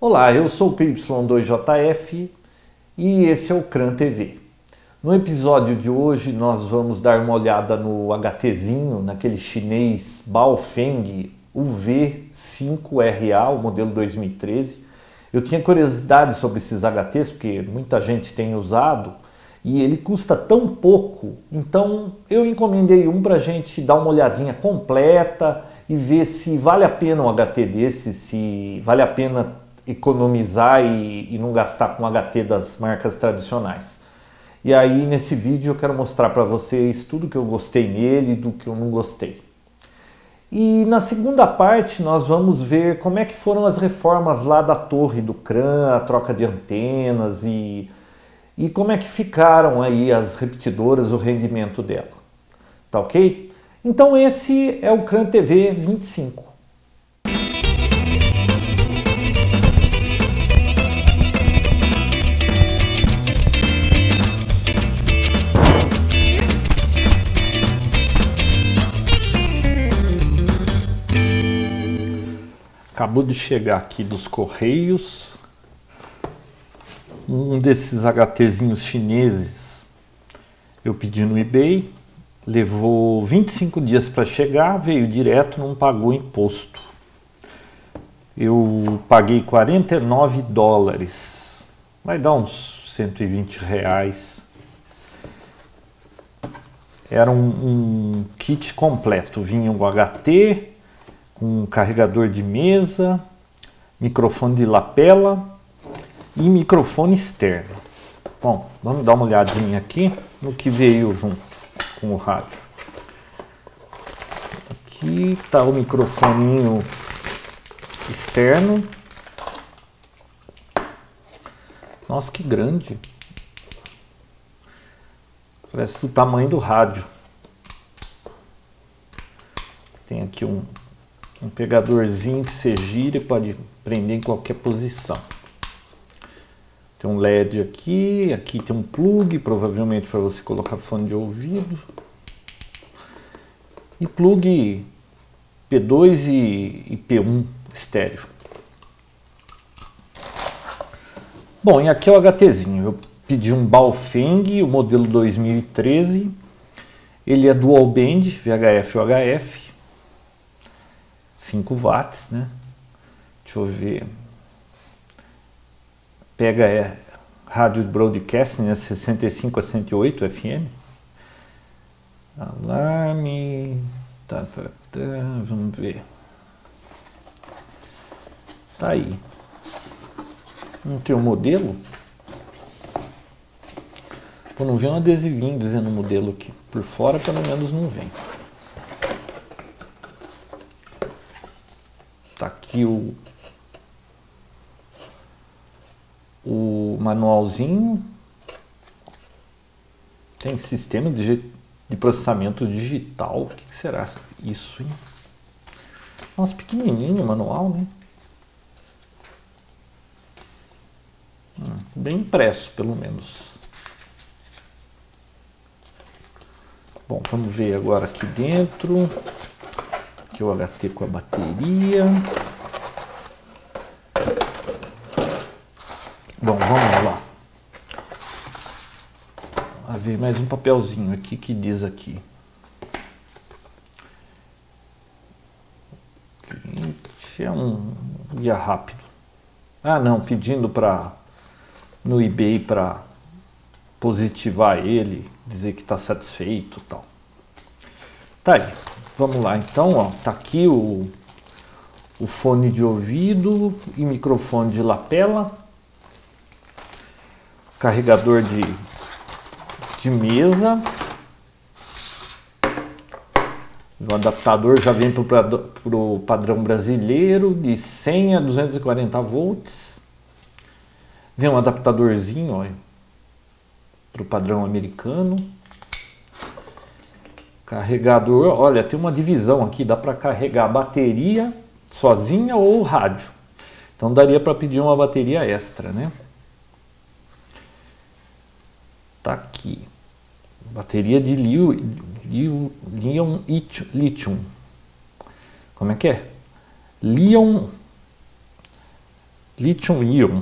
Olá, eu sou o PY2JF e esse é o CRAN TV. No episódio de hoje nós vamos dar uma olhada no HTzinho, naquele chinês Baofeng UV5RA, o modelo 2013. Eu tinha curiosidade sobre esses HTs porque muita gente tem usado e ele custa tão pouco, então eu encomendei um para a gente dar uma olhadinha completa e ver se vale a pena um HT desse, se vale a pena economizar e não gastar com HT das marcas tradicionais. E aí nesse vídeo eu quero mostrar para vocês tudo que eu gostei nele e do que eu não gostei. E na segunda parte nós vamos ver como é que foram as reformas lá da torre do CRAN, a troca de antenas e como é que ficaram aí as repetidoras, o rendimento dela. Tá ok? Então esse é o CRAN TV 25. Acabou de chegar aqui dos Correios, um desses HTzinhos chineses eu pedi no eBay, levou 25 dias para chegar, veio direto, não pagou imposto. Eu paguei 49 dólares, vai dar uns 120 reais. Era um kit completo, vinha um HT, com carregador de mesa, microfone de lapela e microfone externo. Bom, vamos dar uma olhadinha aqui no que veio junto com o rádio. Aqui está o microfoninho externo. Nossa, que grande! Parece do tamanho do rádio. Tem aqui um pegadorzinho que você gira e pode prender em qualquer posição. Tem um LED aqui, aqui tem um plug, provavelmente para você colocar fone de ouvido. E plug P2 e P1 estéreo. Bom, e aqui é o HTzinho. Eu pedi um Baofeng, o modelo 2013. Ele é dual band, VHF e UHF. 5 watts, né? Deixa eu ver. Pega rádio broadcasting, né? 65 a 108 FM. Alarme. Vamos ver. Tá aí. Não tem o modelo? Pô, não vem um adesivinho dizendo o modelo aqui. Por fora, pelo menos, não vem. Tá aqui o manualzinho. Tem sistema de processamento digital. O que será isso, hein? Nossa, pequenininho o manual, né? Bem impresso, pelo menos. Bom, vamos ver agora aqui dentro. Aqui o HT com a bateria. Bom, vamos lá. Vamos ver mais um papelzinho aqui que diz aqui. Cliente é um guia rápido. Ah, não, pedindo no eBay para positivar ele, dizer que está satisfeito e tal. Tá aí. Vamos lá, então, ó, tá aqui o fone de ouvido e microfone de lapela, carregador de mesa, o adaptador já vem para o padrão brasileiro de 100 a 240 volts, vem um adaptadorzinho para o padrão americano. Carregador, olha, tem uma divisão aqui, dá para carregar a bateria sozinha ou o rádio. Então daria para pedir uma bateria extra, né? Tá aqui. Bateria de lítio. Como é que é? Líon Lithium-ion,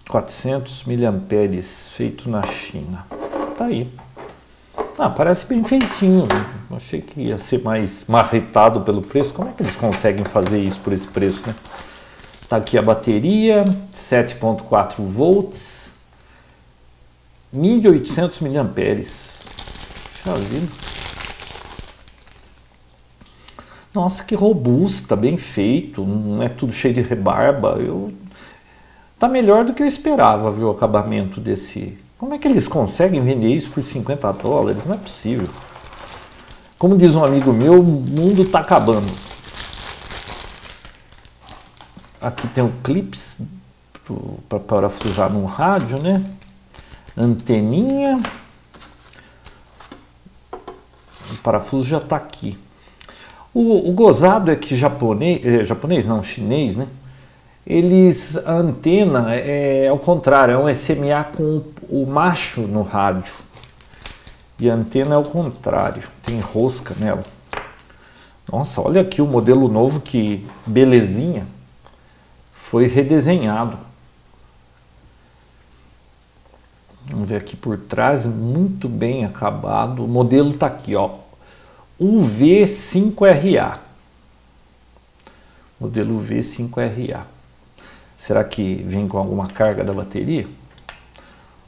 400 mAh, feito na China. Tá aí. Ah, parece bem feitinho. Achei que ia ser mais marretado pelo preço. Como é que eles conseguem fazer isso por esse preço, né? Tá aqui a bateria, 7,4 volts, 1.800 mAh. Deixa eu ver. Nossa, que robusta, bem feito, não é tudo cheio de rebarba. Tá melhor do que eu esperava, viu, o acabamento desse. Como é que eles conseguem vender isso por $50? Não é possível. Como diz um amigo meu, o mundo tá acabando. Aqui tem o clips para parafusar no rádio, né? Anteninha. O parafuso já tá aqui. O gozado é que japonês não, chinês, né? A antena é ao contrário, é um SMA com o macho no rádio. E a antena é ao contrário, tem rosca nela. Nossa, olha aqui o modelo novo, que belezinha. Foi redesenhado. Vamos ver aqui por trás, muito bem acabado. O modelo tá aqui, ó. UV5RA. Modelo UV5RA. Será que vem com alguma carga da bateria?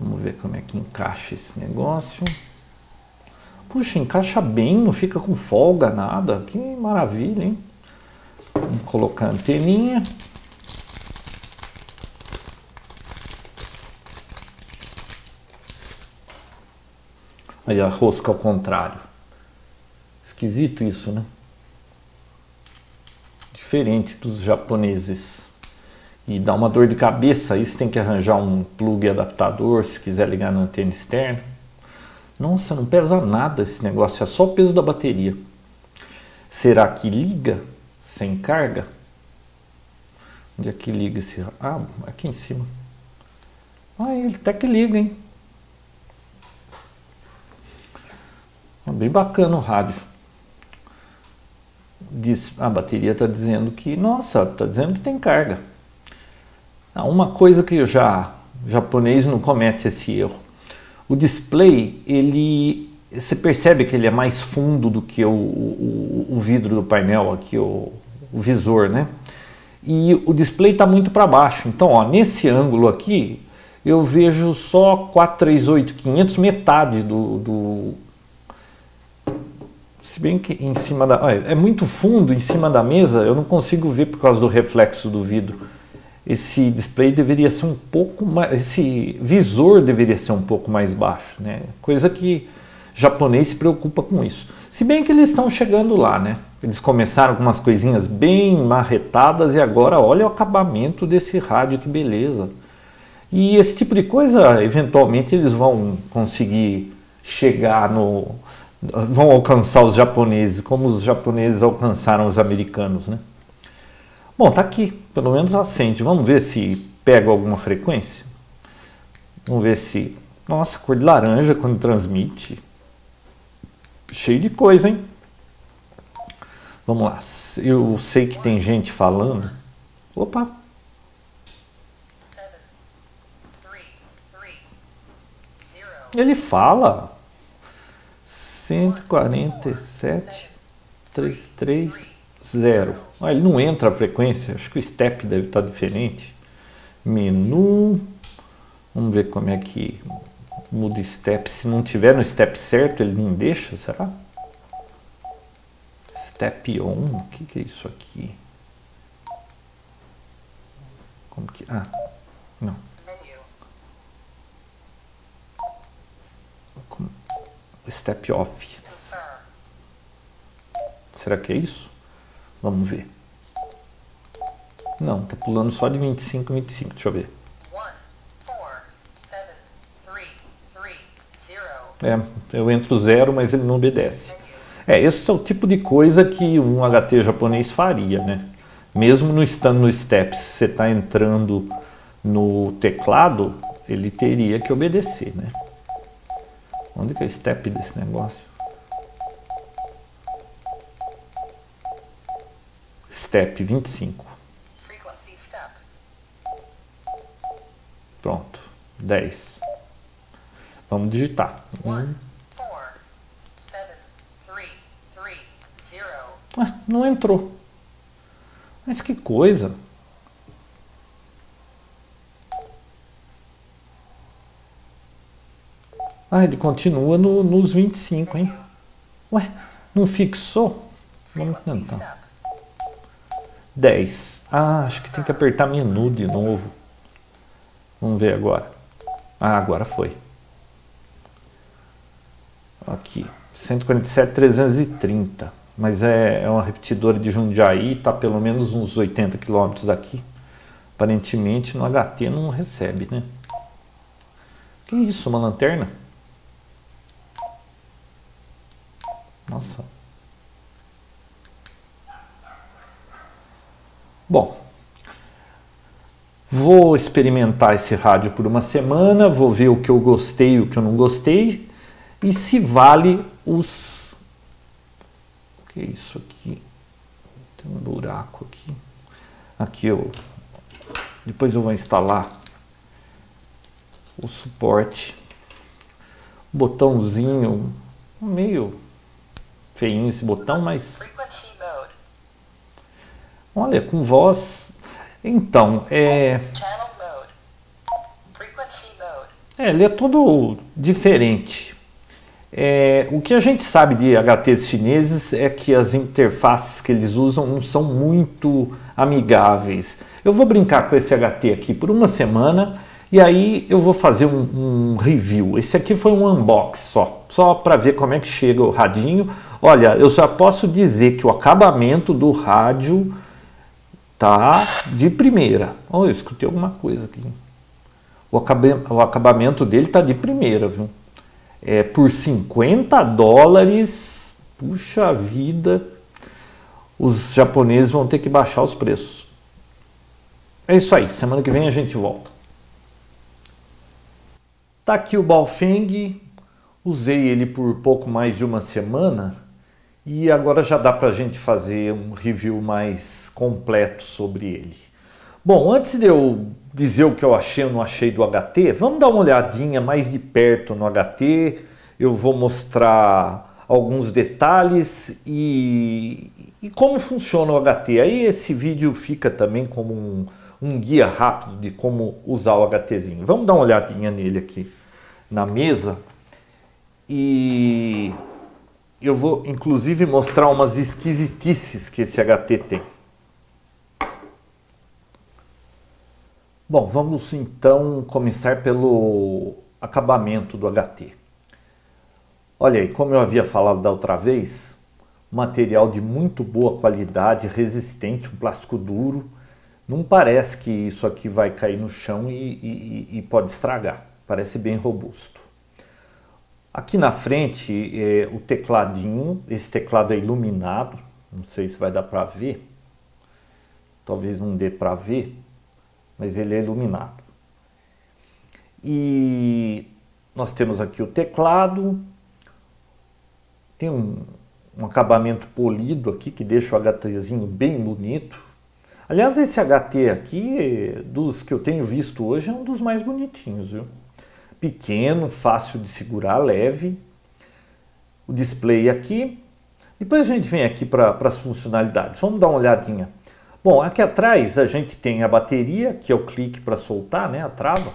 Vamos ver como é que encaixa esse negócio. Puxa, encaixa bem, não fica com folga, nada. Que maravilha, hein? Vamos colocar a anteninha. Aí a rosca ao contrário. Esquisito isso, né? Diferente dos japoneses. E dá uma dor de cabeça. Aí você tem que arranjar um plug adaptador se quiser ligar na antena externa. Nossa, não pesa nada esse negócio, é só o peso da bateria. Será que liga sem carga? Onde é que liga esse? Ah, aqui em cima. Ah, ele até que liga, hein? É bem bacana o rádio. A bateria está dizendo que, nossa, está dizendo que tem carga. Uma coisa que o japonês não comete esse erro. O display, você percebe que ele é mais fundo do que o vidro do painel, aqui o visor, né? E o display está muito para baixo. Então, ó, nesse ângulo aqui, eu vejo só 438500, metade se bem que em cima da... Olha, é muito fundo em cima da mesa, eu não consigo ver por causa do reflexo do vidro. Esse display deveria ser um pouco mais... Esse visor deveria ser um pouco mais baixo, né? Coisa que o japonês se preocupa com isso. Se bem que eles estão chegando lá, né? Eles começaram com umas coisinhas bem marretadas e agora olha o acabamento desse rádio, que beleza. E esse tipo de coisa, eventualmente, eles vão conseguir chegar no... vão alcançar os japoneses, como os japoneses alcançaram os americanos, né? Bom, tá aqui, pelo menos acende. Vamos ver se pega alguma frequência. Vamos ver se... Nossa, cor de laranja quando transmite. Cheio de coisa, hein? Vamos lá. Eu sei que tem gente falando. Opa! Ele fala. 147,330. Ah, ele não entra a frequência. Acho que o step deve estar diferente. Menu. Vamos ver como é que muda step. Se não tiver no step certo, ele não deixa, será? Step on. O que é isso aqui? Como que... Ah, não. Step off. Será que é isso? Vamos ver. Não, tá pulando só de 25 em 25. Deixa eu ver. Eu entro 0, mas ele não obedece. Esse é o tipo de coisa que um HT japonês faria, né? Mesmo não estando no step, se você está entrando no teclado, ele teria que obedecer, né? Onde que é o step desse negócio? Step 25. Pronto, 10. Vamos digitar. Ué, não entrou. Mas que coisa. Ah, ele continua nos 25, hein? Ué, não fixou? Vamos tentar. 10. Ah, acho que tem que apertar menu de novo. Vamos ver agora. Ah, agora foi. Aqui, 147.330. Mas é uma repetidora de Jundiaí, está pelo menos uns 80 quilômetros daqui. Aparentemente no HT não recebe, né? Que isso, uma lanterna? Nossa. Bom, vou experimentar esse rádio por uma semana, vou ver o que eu gostei e o que eu não gostei, e se vale os... O que é isso aqui? Tem um buraco aqui. Aqui eu... Depois eu vou instalar o suporte. Botãozinho meio feinho esse botão, mas... Olha, com voz... Então, ele é todo diferente. O que a gente sabe de HTs chineses é que as interfaces que eles usam não são muito amigáveis. Eu vou brincar com esse HT aqui por uma semana e aí eu vou fazer um review. Esse aqui foi um unbox só para ver como é que chega o radinho. Olha, eu só posso dizer que o acabamento do rádio tá de primeira. Oh, eu escutei alguma coisa aqui. O acabamento dele tá de primeira, viu? Por $50, puxa vida, os japoneses vão ter que baixar os preços. É isso aí, semana que vem a gente volta. Tá aqui o Baofeng, usei ele por pouco mais de uma semana e agora já dá pra gente fazer um review mais completo sobre ele. Bom, antes de eu dizer o que eu achei ou não achei do HT, vamos dar uma olhadinha mais de perto no HT. Eu vou mostrar alguns detalhes e como funciona o HT. Aí esse vídeo fica também como um guia rápido de como usar o HTzinho. Vamos dar uma olhadinha nele aqui na mesa. E eu vou inclusive mostrar umas esquisitices que esse HT tem. Bom, vamos então começar pelo acabamento do HT. Olha aí, como eu havia falado da outra vez, material de muito boa qualidade, resistente, um plástico duro. Não parece que isso aqui vai cair no chão e pode estragar, parece bem robusto. Aqui na frente o tecladinho, esse teclado é iluminado, não sei se vai dar para ver, talvez não dê para ver. Mas ele é iluminado. E nós temos aqui o teclado, tem um acabamento polido aqui que deixa o HTzinho bem bonito. Aliás, esse HT aqui, dos que eu tenho visto hoje, é um dos mais bonitinhos, viu? Pequeno, fácil de segurar, leve. O display aqui. Depois a gente vem aqui para as funcionalidades. Vamos dar uma olhadinha. Bom, aqui atrás a gente tem a bateria, que é o clique para soltar, né, a trava,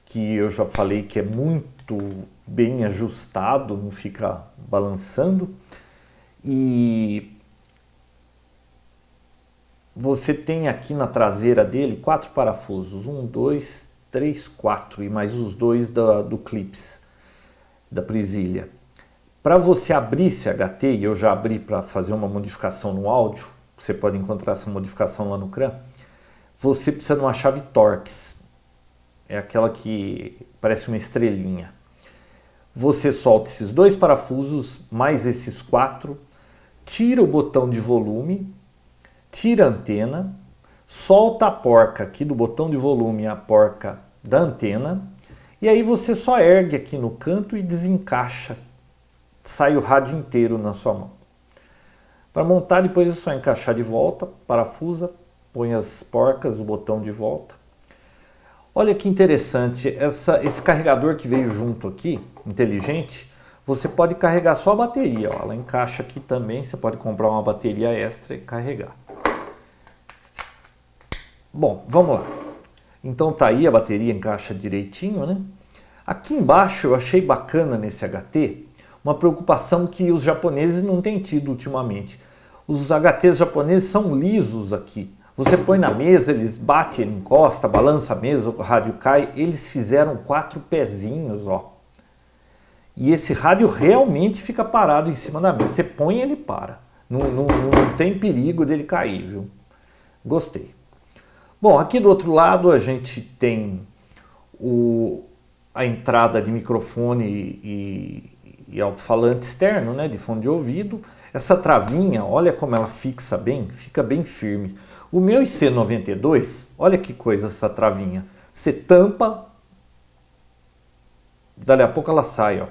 que eu já falei que é muito bem ajustado, não fica balançando. E você tem aqui na traseira dele 4 parafusos, 1, 2, 3, 4 e mais os 2 do clips, da presilha. Para você abrir esse HT, e eu já abri para fazer uma modificação no áudio, você pode encontrar essa modificação lá no CRAN, você precisa de uma chave Torx. É aquela que parece uma estrelinha. Você solta esses 2 parafusos, mais esses 4, tira o botão de volume, tira a antena, solta a porca aqui do botão de volume e a porca da antena, e aí você só ergue aqui no canto e desencaixa. Sai o rádio inteiro na sua mão. Para montar, depois é só encaixar de volta, parafusa, põe as porcas, o botão de volta. Olha que interessante, esse carregador que veio junto aqui, inteligente, você pode carregar só a bateria, ó. Ela encaixa aqui também, você pode comprar uma bateria extra e carregar. Bom, vamos lá. Então tá aí, a bateria encaixa direitinho, né? Aqui embaixo eu achei bacana nesse HT uma preocupação que os japoneses não têm tido ultimamente. Os HTs japoneses são lisos aqui. Você põe na mesa, eles batem, ele encosta, balança a mesa, o rádio cai. Eles fizeram 4 pezinhos, ó. E esse rádio realmente fica parado em cima da mesa. Você põe e ele para. Não tem perigo dele cair, viu? Gostei. Bom, aqui do outro lado a gente tem a entrada de microfone e alto-falante externo, né, de fone de ouvido. Essa travinha, olha como ela fixa bem, fica bem firme. O meu IC92, olha que coisa essa travinha. Você tampa, dali a pouco ela sai, ó.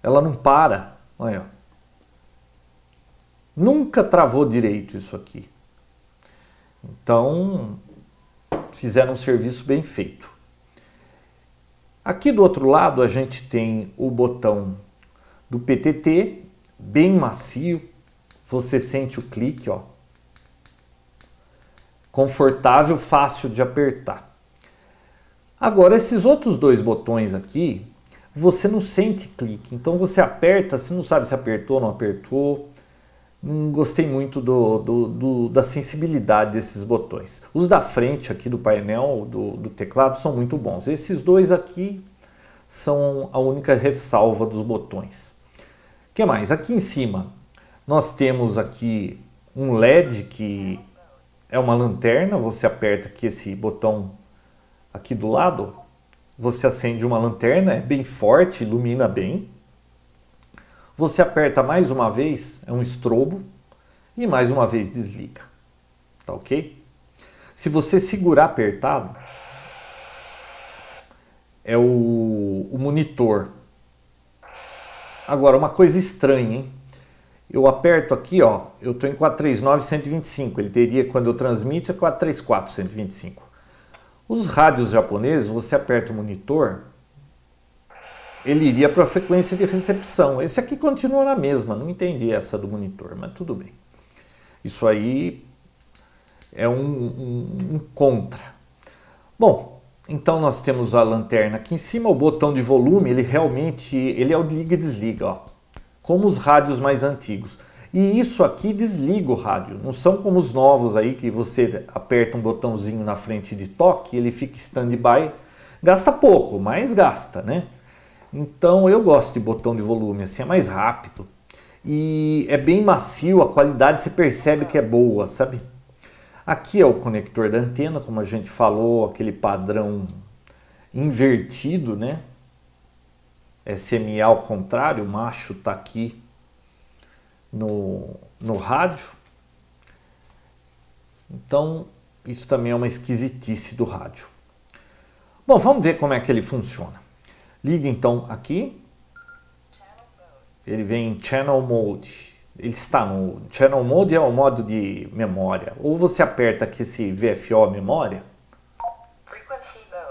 Ela não para, olha. Nunca travou direito isso aqui. Então, fizeram um serviço bem feito. Aqui do outro lado a gente tem o botão do PTT, bem macio. Você sente o clique, ó. Confortável, fácil de apertar. Agora, esses outros 2 botões aqui, você não sente clique. Então você aperta, você não sabe se apertou ou não apertou. Não gostei muito da sensibilidade desses botões. Os da frente aqui do painel, do teclado, são muito bons. Esses 2 aqui são a única ressalva dos botões. O que mais? Aqui em cima nós temos aqui um LED que é uma lanterna. Você aperta aqui esse botão aqui do lado, você acende uma lanterna, é bem forte, ilumina bem. Você aperta mais uma vez, é um estrobo, e mais uma vez desliga. Tá ok? Se você segurar apertado, é o monitor. Agora, uma coisa estranha, hein? Eu aperto aqui, ó, eu estou em 439/125, ele teria, quando eu transmito, é 434/125. Os rádios japoneses, você aperta o monitor, ele iria para a frequência de recepção. Esse aqui continua na mesma, não entendi essa do monitor, mas tudo bem. Isso aí é um contra. Bom, então nós temos a lanterna aqui em cima, o botão de volume, ele realmente ele é o liga e desliga, ó, como os rádios mais antigos. E isso aqui desliga o rádio, não são como os novos aí que você aperta um botãozinho na frente de toque, ele fica stand-by, gasta pouco, mas gasta, né? Então eu gosto de botão de volume, assim é mais rápido e é bem macio, a qualidade se percebe que é boa, sabe? Aqui é o conector da antena, como a gente falou, aquele padrão invertido, né? SMA ao contrário, o macho está aqui no rádio. Então isso também é uma esquisitice do rádio. Bom, vamos ver como é que ele funciona. Liga então aqui, ele vem em Channel Mode, ele está no Channel Mode, é o modo de memória, ou você aperta aqui esse VFO memória,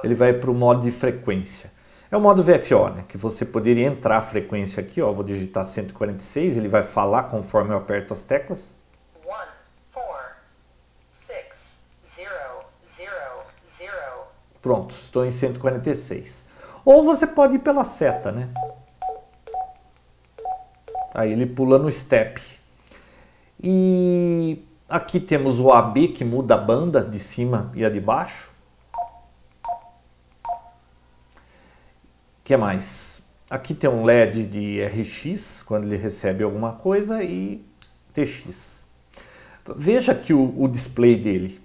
ele vai para o modo de frequência, é o modo VFO, né, que você poderia entrar a frequência aqui, ó, vou digitar 146, ele vai falar conforme eu aperto as teclas. 1, 4, 6, 0, 0, 0. Pronto, estou em 146. Ou você pode ir pela seta, né? Aí ele pula no step. E aqui temos o AB que muda a banda de cima e a de baixo. O que mais? Aqui tem um LED de RX, quando ele recebe alguma coisa, e TX. Veja aqui o display dele.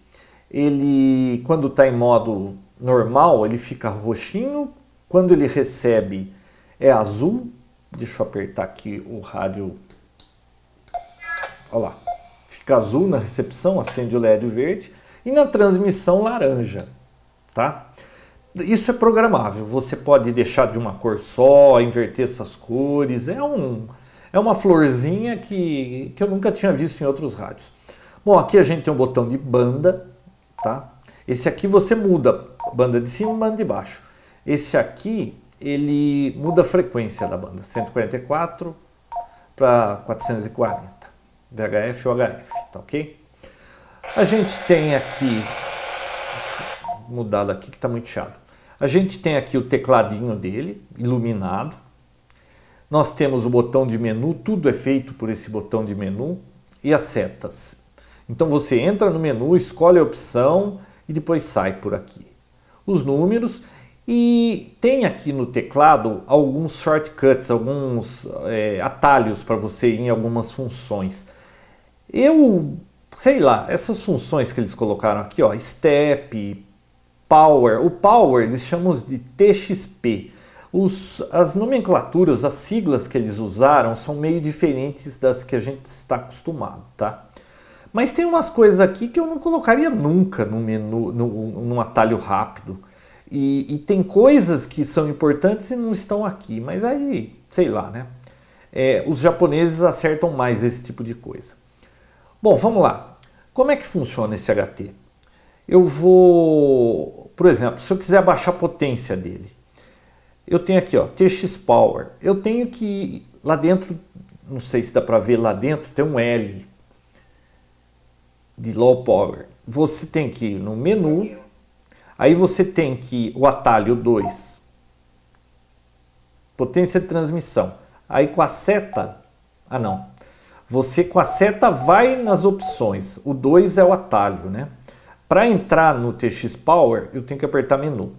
Ele, quando está em modo normal, ele fica roxinho. Quando ele recebe é azul. Deixa eu apertar aqui o rádio. Olha lá. Fica azul na recepção, acende o LED verde. E na transmissão laranja. Tá? Isso é programável. Você pode deixar de uma cor só, inverter essas cores. É uma florzinha que eu nunca tinha visto em outros rádios. Bom, aqui a gente tem um botão de banda. Tá? Esse aqui você muda banda de cima e banda de baixo. Esse aqui, ele muda a frequência da banda, 144 para 440, VHF ou HF, tá ok? A gente tem aqui, deixa eu mudar daqui que está muito chato. A gente tem aqui o tecladinho dele, iluminado. Nós temos o botão de menu, tudo é feito por esse botão de menu e as setas. Então você entra no menu, escolhe a opção e depois sai por aqui. Os números e tem aqui no teclado alguns shortcuts, alguns atalhos para você ir em algumas funções. Eu sei lá, essas funções que eles colocaram aqui, ó, Step, Power. O Power eles chamam de TXP. As nomenclaturas, as siglas que eles usaram são meio diferentes das que a gente está acostumado, tá? Mas tem umas coisas aqui que eu não colocaria nunca no menu, num atalho rápido. E tem coisas que são importantes e não estão aqui, mas aí, sei lá, né? Os japoneses acertam mais esse tipo de coisa. Bom, vamos lá. Como é que funciona esse HT? Eu vou, por exemplo, se eu quiser baixar a potência dele, eu tenho aqui, ó, TX Power. Eu tenho que, lá dentro, não sei se dá para ver lá dentro, tem um L de Low Power. Você tem que ir no menu, aí você tem que o atalho 2, potência de transmissão. Aí com a seta, você com a seta vai nas opções, o 2 é o atalho, né? Para entrar no TX Power, eu tenho que apertar menu.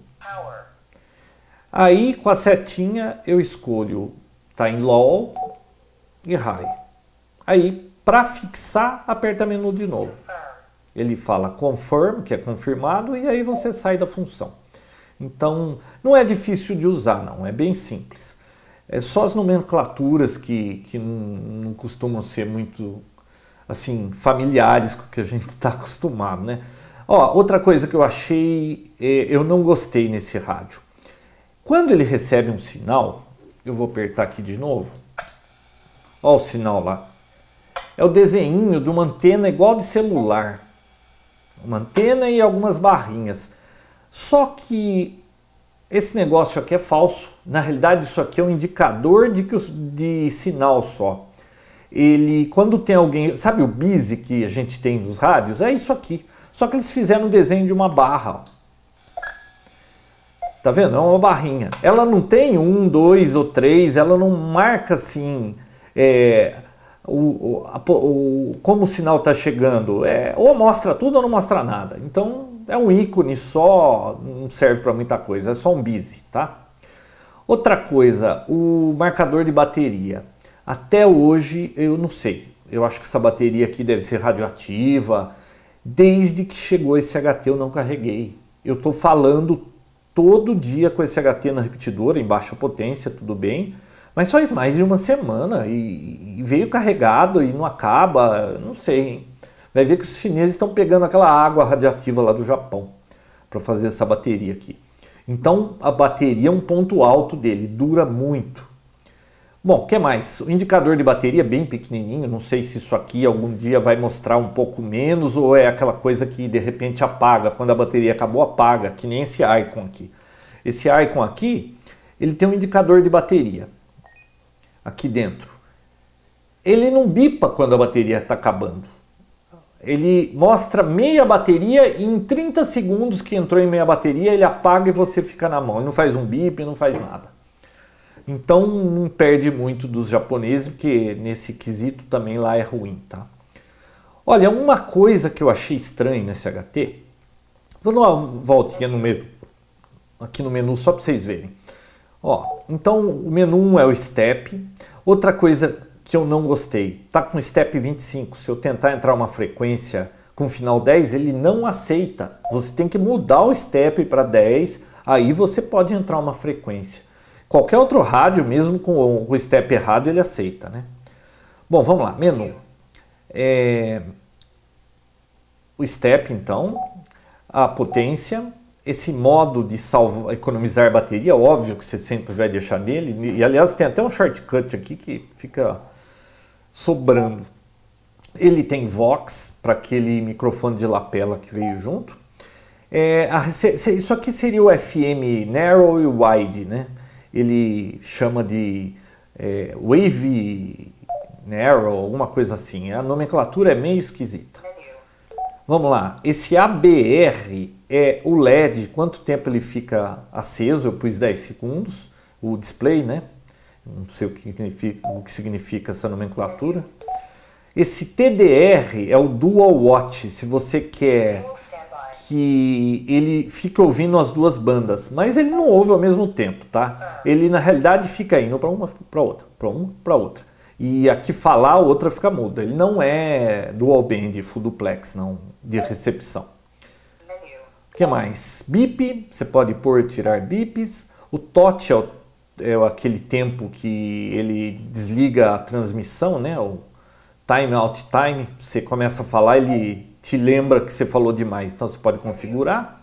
Aí com a setinha eu escolho, tá em Low e High. Aí para fixar, aperta menu de novo. Ele fala Confirm, que é confirmado, e aí você sai da função. Então não é difícil de usar, não, é bem simples. É só as nomenclaturas que não costumam ser muito assim familiares com o que a gente está acostumado, né? Ó, outra coisa que eu achei, eu não gostei nesse rádio. Quando ele recebe um sinal, eu vou apertar aqui de novo. Ó o sinal lá. É o desenho de uma antena igual de celular. Uma antena e algumas barrinhas. Só que esse negócio aqui é falso. Na realidade, isso aqui é um indicador de sinal só. Ele, quando tem alguém... Sabe o busy que a gente tem nos rádios? É isso aqui. Só que eles fizeram um desenho de uma barra. Ó. Tá vendo? É uma barrinha. Ela não tem 1, 2 ou 3. Ela não marca assim... como o sinal está chegando, ou mostra tudo ou não mostra nada. Então é um ícone só, não serve para muita coisa, é só um busy, tá? Outra coisa, o marcador de bateria. Até hoje eu não sei, eu acho que essa bateria aqui deve ser radioativa. Desde que chegou esse HT eu não carreguei. Eu estou falando todo dia com esse HT na repetidora, em baixa potência, tudo bem. Mas faz mais de uma semana e veio carregado e não acaba, não sei, hein? Vai ver que os chineses estão pegando aquela água radioativa lá do Japão para fazer essa bateria aqui. Então a bateria é um ponto alto dele, dura muito. Bom, o que mais? O indicador de bateria é bem pequenininho, não sei se isso aqui algum dia vai mostrar um pouco menos ou é aquela coisa que de repente apaga, quando a bateria acabou apaga, que nem esse icon aqui. Esse icon aqui, ele tem um indicador de bateria. Aqui dentro. Ele não bipa quando a bateria está acabando. Ele mostra meia bateria e em 30 segundos que entrou em meia bateria, ele apaga e você fica na mão. Ele não faz um bip, não faz nada. Então não perde muito dos japoneses, porque nesse quesito também lá é ruim, tá? Olha, uma coisa que eu achei estranha nesse HT, vou dar uma voltinha no menu, aqui no menu só para vocês verem. Ó, então o menu 1 é o Step. Outra coisa que eu não gostei, tá com Step 25, se eu tentar entrar uma frequência com final 10, ele não aceita. Você tem que mudar o Step para 10, aí você pode entrar uma frequência. Qualquer outro rádio, mesmo com o Step errado, ele aceita, né? Bom, vamos lá, menu. O Step, então, a potência... Esse modo de economizar bateria, óbvio que você sempre vai deixar nele. E aliás tem até um shortcut aqui que fica sobrando. Ele tem Vox para aquele microfone de lapela que veio junto. Isso aqui seria o FM Narrow e Wide, né? Ele chama de Wave Narrow, alguma coisa assim. A nomenclatura é meio esquisita. Vamos lá, esse ABR é o LED, quanto tempo ele fica aceso, eu pus 10 segundos, o display, né? Não sei o que significa essa nomenclatura. Esse TDR é o Dual Watch, se você quer que ele fique ouvindo as duas bandas, mas ele não ouve ao mesmo tempo, tá? Ele na realidade fica indo para uma, para outra, para uma, para outra. E aqui falar, a outra fica muda. Ele não é dual band, full duplex, não, de recepção. O que mais? Bip, você pode pôr e tirar bips. O TOT é aquele tempo que ele desliga a transmissão, né? O time out time. Você começa a falar, ele te lembra que você falou demais, então você pode configurar.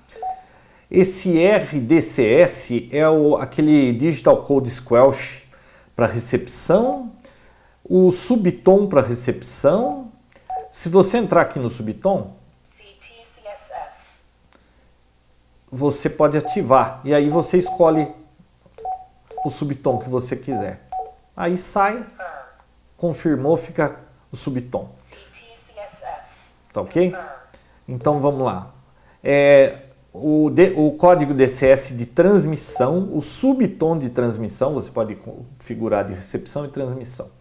Esse RDCS é aquele Digital Code Squelch para recepção. O subtom para recepção. Se você entrar aqui no subtom, você pode ativar e aí você escolhe o subtom que você quiser. Aí sai, confirmou, fica o subtom. Tá ok? Então vamos lá. O código DCS de transmissão, o subtom de transmissão, você pode configurar de recepção e transmissão.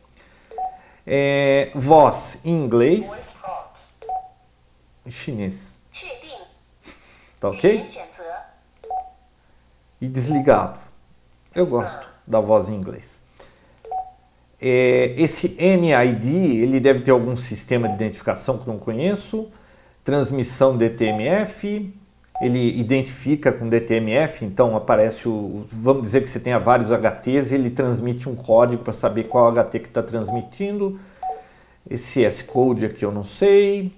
Voz em inglês e chinês. Tá ok? E desligado. Eu gosto da voz em inglês. Esse NID, ele deve ter algum sistema de identificação que eu não conheço. Transmissão DTMF. Ele identifica com DTMF, então aparece vamos dizer que você tenha vários HTs e ele transmite um código para saber qual HT que está transmitindo. Esse S-Code aqui eu não sei.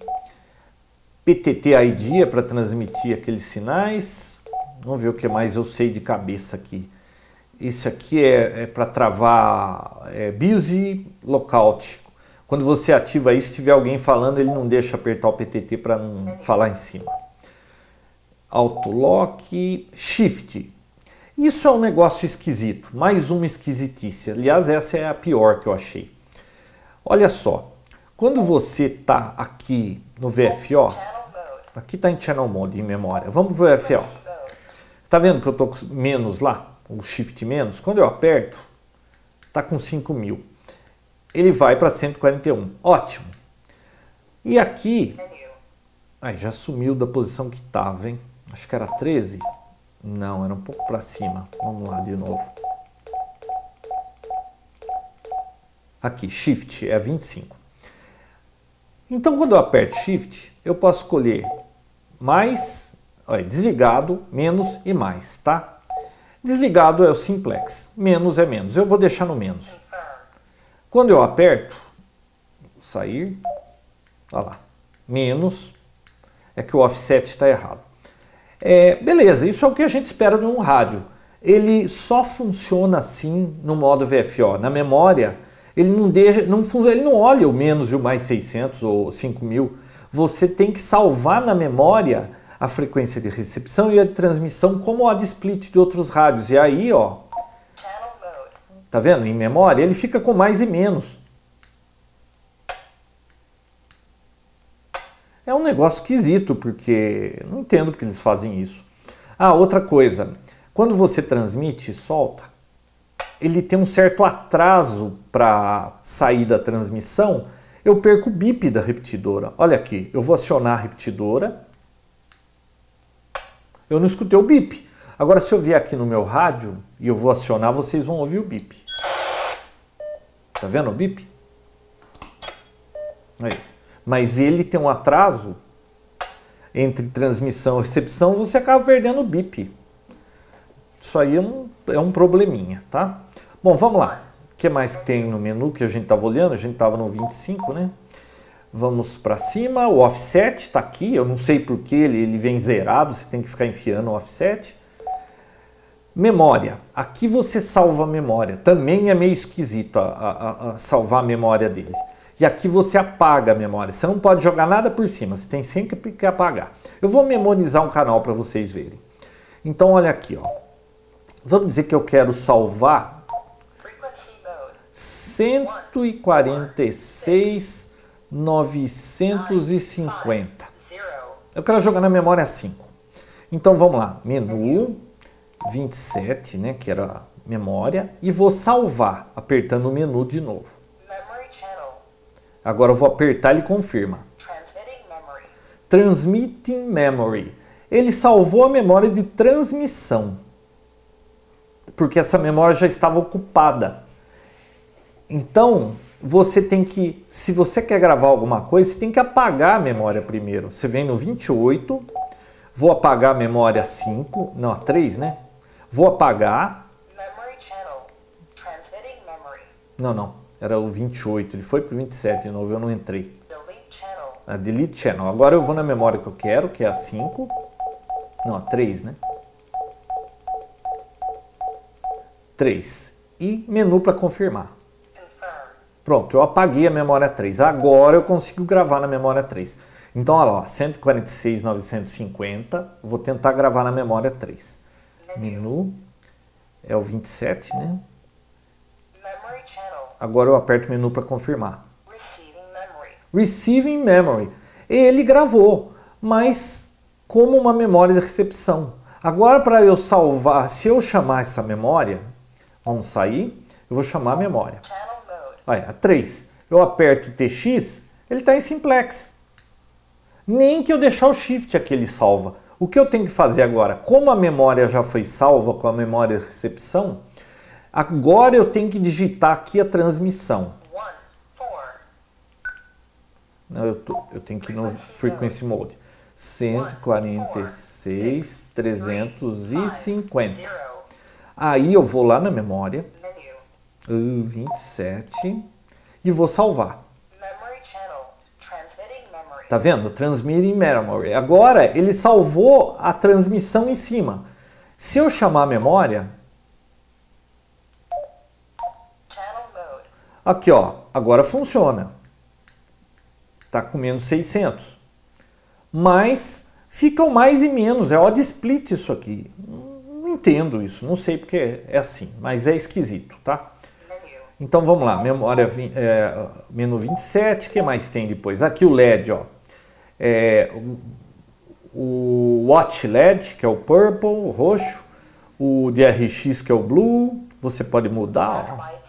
PTT-ID é para transmitir aqueles sinais. Vamos ver o que mais eu sei de cabeça aqui. Esse aqui é para travar busy lockout. Quando você ativa isso, se tiver alguém falando, ele não deixa apertar o PTT para não falar em cima. Autolock, Shift. Isso é um negócio esquisito, mais uma esquisitice. Aliás, essa é a pior que eu achei. Olha só, quando você está aqui no VFO, aqui está em Channel Mode, em memória. Vamos para o VFO. Está vendo que eu estou com menos lá? O Shift menos? Quando eu aperto, está com 5.000. Ele vai para 141. Ótimo. E aqui, já sumiu da posição que estava, hein? Acho que era 13. Não, era um pouco para cima. Vamos lá de novo. Aqui, Shift é 25. Então, quando eu aperto Shift, eu posso escolher mais, desligado, menos e mais, tá? Desligado é o simplex, menos é menos. Eu vou deixar no menos. Quando eu aperto, sair, olha lá, menos, é que o offset está errado. Beleza, isso é o que a gente espera de um rádio. Ele só funciona assim no modo VFO. Na memória, ele não olha o menos e o mais 600 ou 5.000. Você tem que salvar na memória a frequência de recepção e a de transmissão como a de split de outros rádios. E aí, ó, tá vendo? Em memória, ele fica com mais e menos. É um negócio esquisito, porque não entendo porque eles fazem isso. Outra coisa, quando você transmite e solta, ele tem um certo atraso para sair da transmissão, eu perco o bip da repetidora. Olha aqui, eu vou acionar a repetidora, eu não escutei o bip. Agora, se eu vier aqui no meu rádio e eu vou acionar, vocês vão ouvir o bip. Tá vendo o bip? Aí. Mas ele tem um atraso entre transmissão e recepção, você acaba perdendo o bip. Isso aí é um probleminha, tá? Bom, vamos lá. O que mais que tem no menu que a gente estava olhando? A gente estava no 25, né? Vamos para cima. O offset está aqui. Eu não sei por que ele vem zerado. Você tem que ficar enfiando o offset. Memória. Aqui você salva a memória. Também é meio esquisito a salvar a memória dele. E aqui você apaga a memória. Você não pode jogar nada por cima, você tem sempre que apagar. Eu vou memorizar um canal para vocês verem. Então olha aqui, ó. Vamos dizer que eu quero salvar 146.950. Eu quero jogar na memória 5. Então vamos lá, menu 27, né, que era a memória, e vou salvar, apertando o menu de novo. Agora eu vou apertar, ele confirma. Transmitting memory. Ele salvou a memória de transmissão, porque essa memória já estava ocupada. Então, você tem que, se você quer gravar alguma coisa, você tem que apagar a memória primeiro. Você vem no 28, vou apagar a memória 5, não, a 3, né? Vou apagar. Não, era o 28, ele foi para o 27 de novo, eu não entrei. A delete channel. Agora eu vou na memória que eu quero, que é a 5. Não, a 3, né? 3. E menu para confirmar. Pronto, eu apaguei a memória 3. Agora eu consigo gravar na memória 3. Então, olha lá, 146.950. Vou tentar gravar na memória 3. Menu. É o 27, né? Agora eu aperto o menu para confirmar. Receiving memory. Ele gravou, mas como uma memória de recepção. Agora, para eu salvar, se eu chamar essa memória, vamos sair, eu vou chamar a memória. Olha, a 3. Eu aperto o TX, ele está em simplex. Nem que eu deixar o shift aqui ele salva. O que eu tenho que fazer agora? Como a memória já foi salva com a memória de recepção, agora eu tenho que digitar aqui a transmissão. Não, eu tenho que ir no Frequency Mode. 146.350. Aí eu vou lá na memória, 27, e vou salvar. Tá vendo? Transmitting memory. Agora ele salvou a transmissão em cima. Se eu chamar a memória, aqui ó, agora funciona. Tá com menos 600. Mas fica o mais e menos, é odd split isso aqui. Não entendo isso, não sei porque é assim, mas é esquisito, tá? Então vamos lá, memória, menu 27, o que mais tem depois? Aqui o LED, ó. O Watch LED, que é o purple, o roxo. O DRX, que é o blue. Você pode mudar, ó.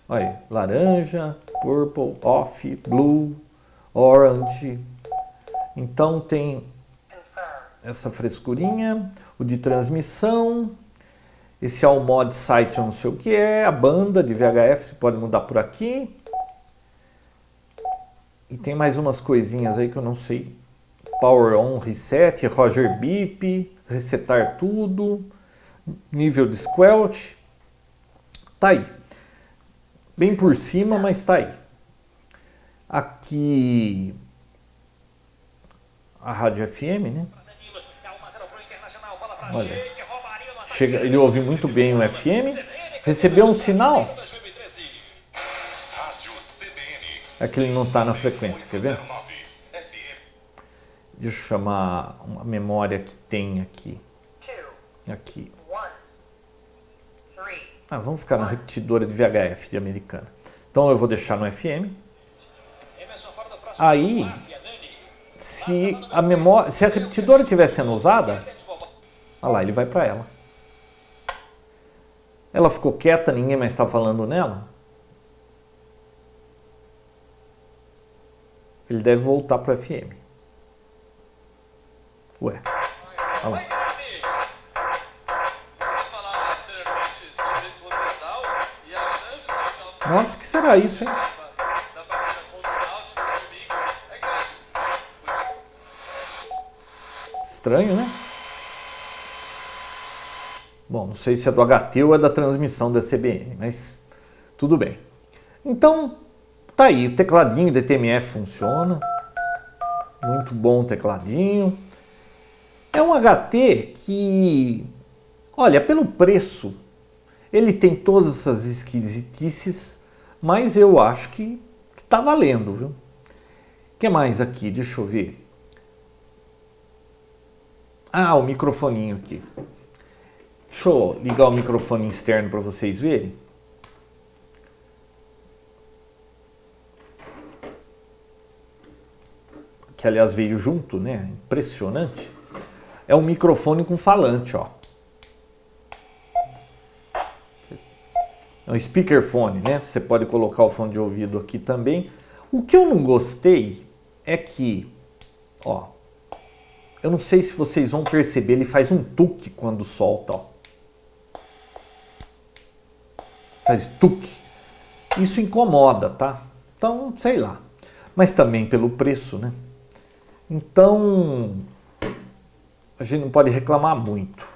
Olha aí, laranja, purple, off, blue, orange. Então tem essa frescurinha, o de transmissão, esse All Mod Site eu não sei o que é, a banda de VHF você pode mudar por aqui. E tem mais umas coisinhas aí que eu não sei. Power On, Reset, Roger Beep, resetar tudo, nível de squelch. Tá aí. Bem por cima, mas tá aí. Aqui a rádio FM, né? Olha, chega, ele ouve muito bem o FM, recebeu um sinal. É que ele não está na frequência, quer ver? Deixa eu chamar uma memória que tem aqui. Aqui. Vamos ficar na repetidora de VHF de Americana. Então eu vou deixar no FM. Aí, se a repetidora estiver sendo usada, olha lá, ele vai para ela. Ela ficou quieta, ninguém mais está falando nela. Ele deve voltar para o FM. Ué, olha lá. Nossa, que será isso, hein? Estranho, né? Bom, não sei se é do HT ou é da transmissão da CBN, mas tudo bem. Então, tá aí, o tecladinho DTMF funciona. Muito bom o tecladinho. É um HT que, olha, pelo preço, ele tem todas essas esquisitices, mas eu acho que tá valendo, viu? O que mais aqui? Deixa eu ver. Ah, o microfoninho aqui. Deixa eu ligar o microfone externo para vocês verem. Que aliás veio junto, né? Impressionante. É um microfone com falante, ó. É um speakerphone, né? Você pode colocar o fone de ouvido aqui também. O que eu não gostei é que, ó, eu não sei se vocês vão perceber, ele faz um tuque quando solta, ó. Faz tuque. Isso incomoda, tá? Então, sei lá. Mas também pelo preço, né? Então, a gente não pode reclamar muito.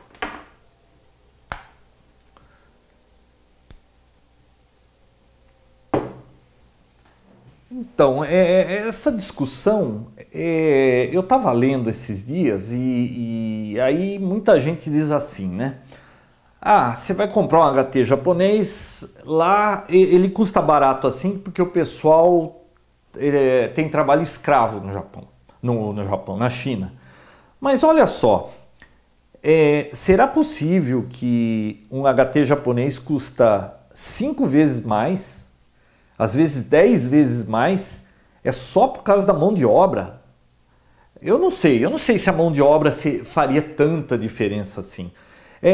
Então, essa discussão, eu estava lendo esses dias e aí muita gente diz assim, né? Ah, você vai comprar um HT japonês, lá ele custa barato assim porque o pessoal tem trabalho escravo no Japão, na China. Mas olha só, será possível que um HT japonês custa 5 vezes mais, às vezes 10 vezes mais, é só por causa da mão de obra? Eu não sei se a mão de obra faria tanta diferença assim.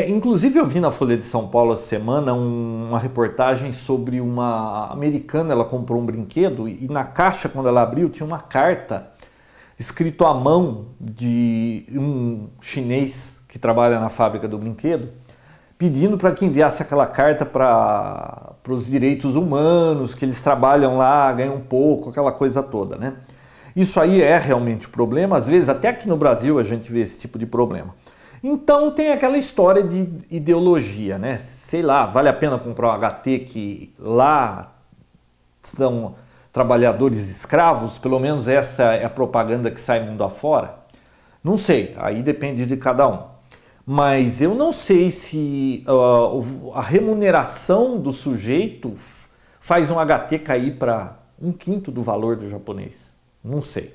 Inclusive eu vi na Folha de São Paulo essa semana uma reportagem sobre uma americana, ela comprou um brinquedo e na caixa, quando ela abriu, tinha uma carta escrito à mão de um chinês que trabalha na fábrica do brinquedo, pedindo para que enviasse aquela carta para os direitos humanos, que eles trabalham lá, ganham pouco, aquela coisa toda, né? Isso aí é realmente um problema, às vezes até aqui no Brasil a gente vê esse tipo de problema. Então tem aquela história de ideologia, né? Sei lá, vale a pena comprar um HT que lá são trabalhadores escravos? Pelo menos essa é a propaganda que sai mundo afora. Não sei, aí depende de cada um. Mas eu não sei se a remuneração do sujeito faz um HT cair para 1/5 do valor do japonês. Não sei.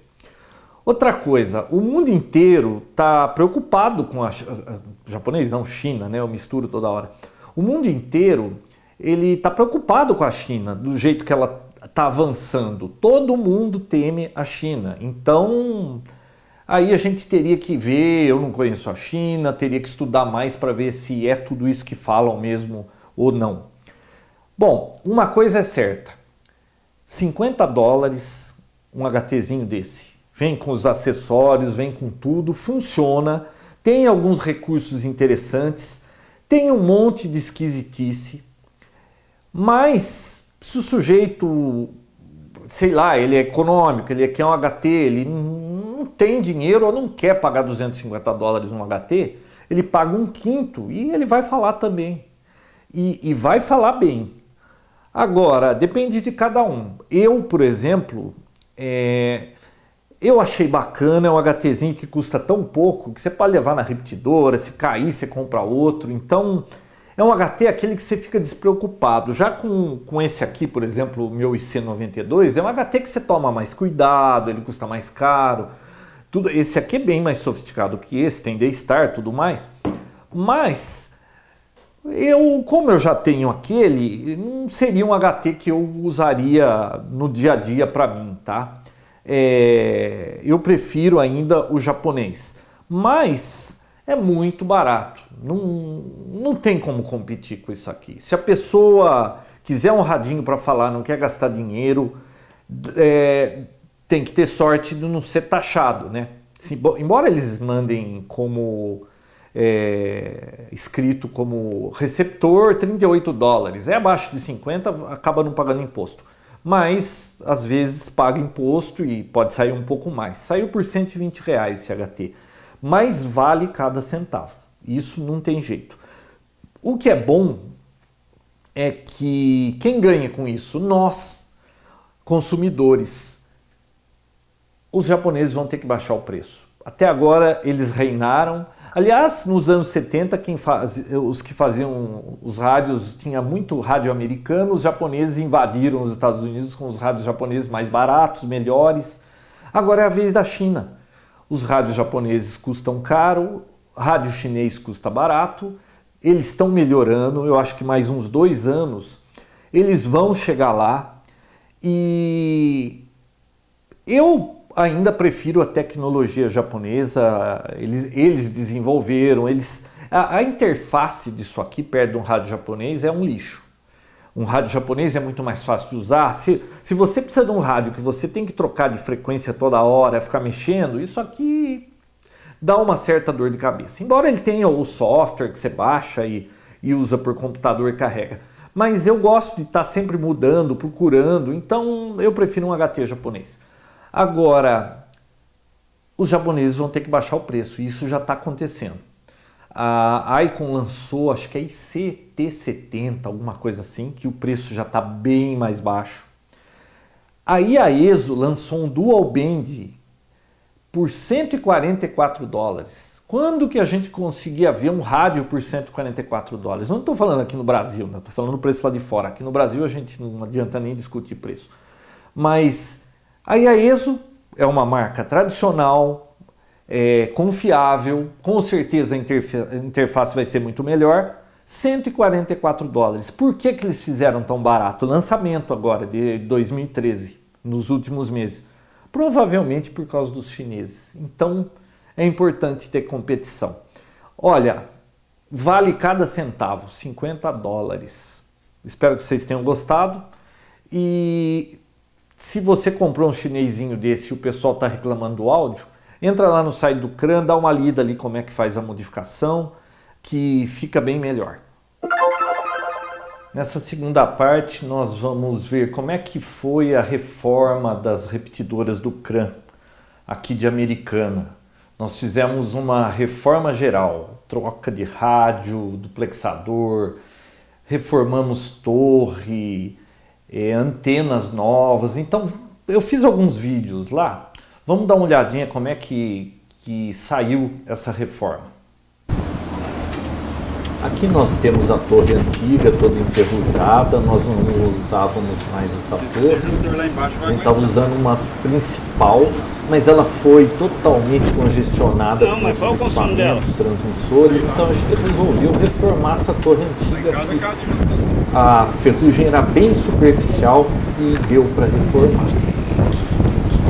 Outra coisa, o mundo inteiro está preocupado com a... japonês não, China, né? Eu misturo toda hora. O mundo inteiro ele está preocupado com a China, do jeito que ela está avançando. Todo mundo teme a China. Então, aí a gente teria que ver, eu não conheço a China, teria que estudar mais para ver se é tudo isso que falam mesmo ou não. Bom, uma coisa é certa, $50 um HTzinho desse. Vem com os acessórios, vem com tudo, funciona, tem alguns recursos interessantes, tem um monte de esquisitice, mas se o sujeito, sei lá, ele é econômico, ele quer um HT, ele não tem dinheiro ou não quer pagar $250 num HT, ele paga 1/5 e ele vai falar também. E vai falar bem. Agora, depende de cada um. Eu, por exemplo, eu achei bacana, é um HTzinho que custa tão pouco que você pode levar na repetidora, se cair você compra outro. Então é um HT aquele que você fica despreocupado. Já com esse aqui, por exemplo, o meu IC92, é um HT que você toma mais cuidado, ele custa mais caro. Esse aqui é bem mais sofisticado que esse, tem D-Star e tudo mais. Mas como eu já tenho aquele, não seria um HT que eu usaria no dia a dia para mim, tá? Eu prefiro ainda o japonês, mas é muito barato, não tem como competir com isso aqui. Se a pessoa quiser um radinho para falar, não quer gastar dinheiro, tem que ter sorte de não ser taxado, né? Embora eles mandem como escrito como receptor $38, é abaixo de 50, acaba não pagando imposto. Mas às vezes paga imposto e pode sair um pouco mais. Saiu por R$120 esse HT, mas vale cada centavo. Isso não tem jeito. O que é bom é que quem ganha com isso? Nós, consumidores. Os japoneses vão ter que baixar o preço. Até agora eles reinaram, Aliás, nos anos 70, os que faziam os rádios, tinha muito rádio americano, os japoneses invadiram os Estados Unidos com os rádios japoneses mais baratos, melhores. Agora é a vez da China. Os rádios japoneses custam caro, rádio chinês custa barato, eles estão melhorando, eu acho que mais uns 2 anos eles vão chegar lá e eu ainda prefiro a tecnologia japonesa, eles desenvolveram, a interface disso aqui perto de um rádio japonês é um lixo. Um rádio japonês é muito mais fácil de usar. Se você precisa de um rádio que você tem que trocar de frequência toda hora, ficar mexendo, isso aqui dá uma certa dor de cabeça. Embora ele tenha o software que você baixa e usa por computador e carrega. Mas eu gosto de estar sempre mudando, procurando, então eu prefiro um HT japonês. Agora, os japoneses vão ter que baixar o preço, e isso já está acontecendo. A Icon lançou, acho que é ICT70, alguma coisa assim, que o preço já está bem mais baixo. Aí a ESO lançou um Dual Band por 144 dólares. Quando que a gente conseguia ver um rádio por 144 dólares? Não estou falando aqui no Brasil, né? Estou falando o preço lá de fora. Aqui no Brasil a gente não adianta nem discutir preço. Mas aí a ESO é uma marca tradicional, confiável, com certeza a interface vai ser muito melhor. 144 dólares. Por que eles fizeram tão barato? Lançamento agora de 2013, nos últimos meses. Provavelmente por causa dos chineses. Então é importante ter competição. Olha, vale cada centavo, 50 dólares. Espero que vocês tenham gostado. E se você comprou um chinesinho desse e o pessoal está reclamando do áudio, entra lá no site do CRAN, dá uma lida ali como é que faz a modificação, que fica bem melhor. Nessa segunda parte nós vamos ver como é que foi a reforma das repetidoras do CRAN, aqui de Americana. Nós fizemos uma reforma geral, troca de rádio, duplexador, reformamos torre, antenas novas. Então eu fiz alguns vídeos lá, vamos dar uma olhadinha como é que saiu essa reforma. Aqui nós temos a torre antiga, toda enferrujada, nós não usávamos mais essa torre, a gente estava usando uma principal, mas ela foi totalmente congestionada com os equipamentos, transmissores, então a gente resolveu reformar essa torre antiga aqui. A ferrugem era bem superficial e deu para reformar.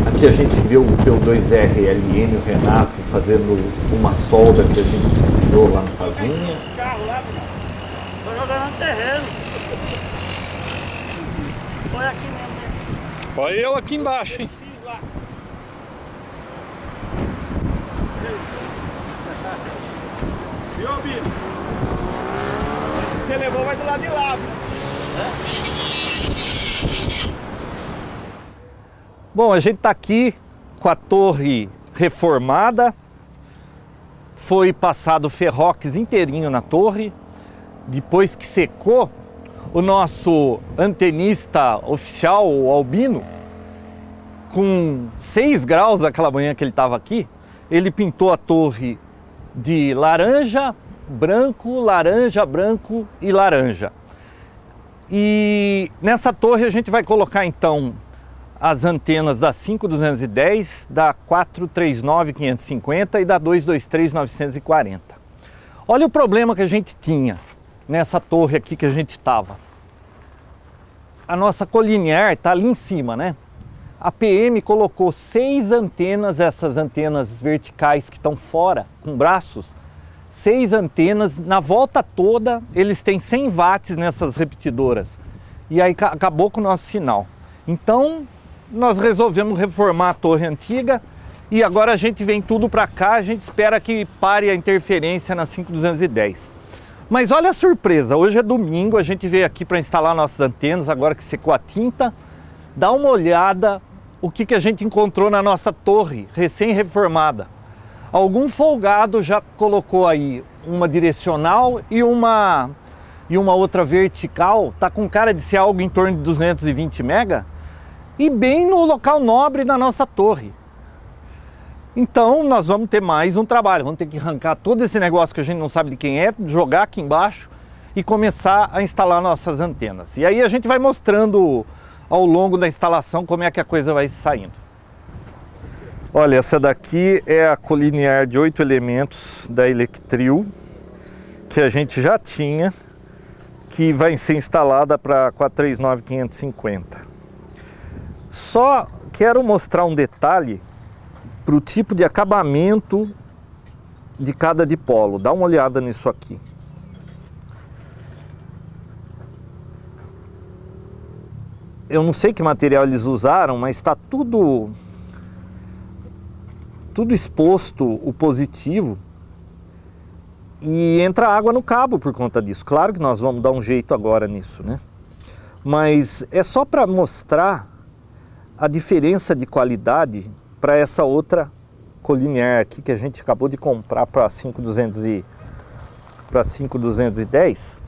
Aqui a gente vê o P2RLN, o Renato, fazendo uma solda que a gente precisou lá na casinha. Tô jogando no terreno. Olha aqui mesmo. Olha eu aqui embaixo, hein? Viu, Bino? Esse que você levou vai do lado de lá. Bom, a gente está aqui com a torre reformada, foi passado ferrox inteirinho na torre, depois que secou, o nosso antenista oficial, o Albino, com 6 graus aquela manhã que ele estava aqui, ele pintou a torre de laranja, branco e laranja. E nessa torre a gente vai colocar então as antenas da 5210, da 439-550 e da 223-940. Olha o problema que a gente tinha nessa torre aqui que a gente estava. A nossa collinear está ali em cima, né? A PM colocou 6 antenas, essas antenas verticais que estão fora, com braços, 6 antenas, na volta toda eles têm 100 watts nessas repetidoras. E aí acabou com o nosso sinal. Então nós resolvemos reformar a torre antiga e agora a gente vem tudo para cá, a gente espera que pare a interferência na 5210. Mas olha a surpresa, hoje é domingo, a gente veio aqui para instalar nossas antenas, agora que secou a tinta. Dá uma olhada o que a gente encontrou na nossa torre recém-reformada. Algum folgado já colocou aí uma direcional e uma outra vertical, tá com cara de ser algo em torno de 220 mega, e bem no local nobre da nossa torre. Então nós vamos ter mais um trabalho, vamos ter que arrancar todo esse negócio que a gente não sabe de quem é, jogar aqui embaixo e começar a instalar nossas antenas. E aí a gente vai mostrando ao longo da instalação como é que a coisa vai saindo. Olha, essa daqui é a coliniar de 8 elementos da Electril, que a gente já tinha, que vai ser instalada para 439-550. Só quero mostrar um detalhe para o tipo de acabamento de cada dipolo. Dá uma olhada nisso aqui. Eu não sei que material eles usaram, mas está tudo exposto, o positivo, e entra água no cabo por conta disso. Claro que nós vamos dar um jeito agora nisso, né? Mas é só para mostrar a diferença de qualidade para essa outra coliniar aqui que a gente acabou de comprar para 5210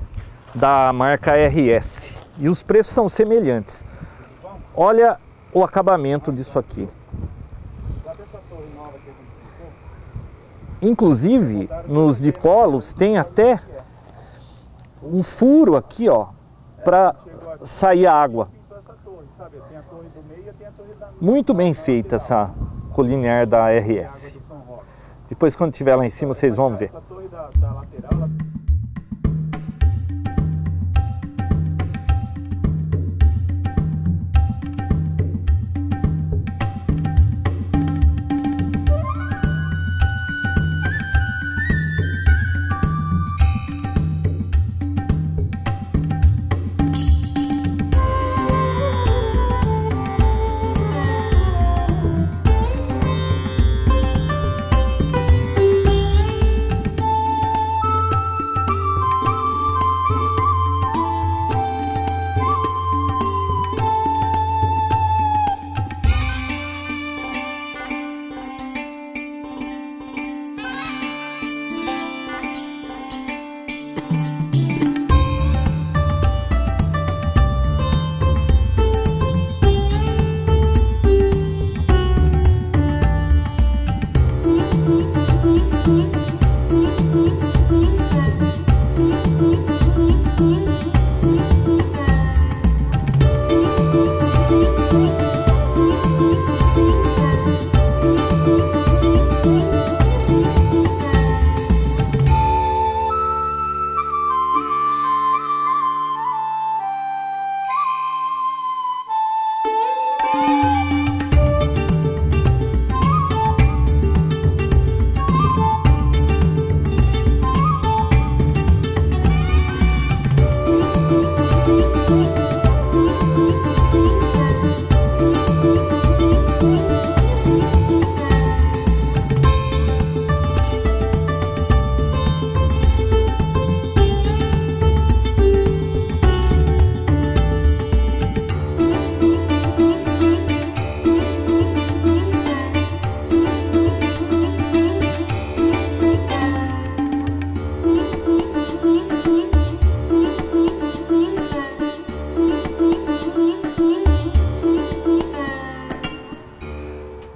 da marca RS. E os preços são semelhantes. Olha o acabamento disso aqui. Inclusive, nos dipolos tem até um furo aqui, ó, para sair a água. Muito bem feita essa coliniar da RS. Depois, quando estiver lá em cima, vocês vão ver.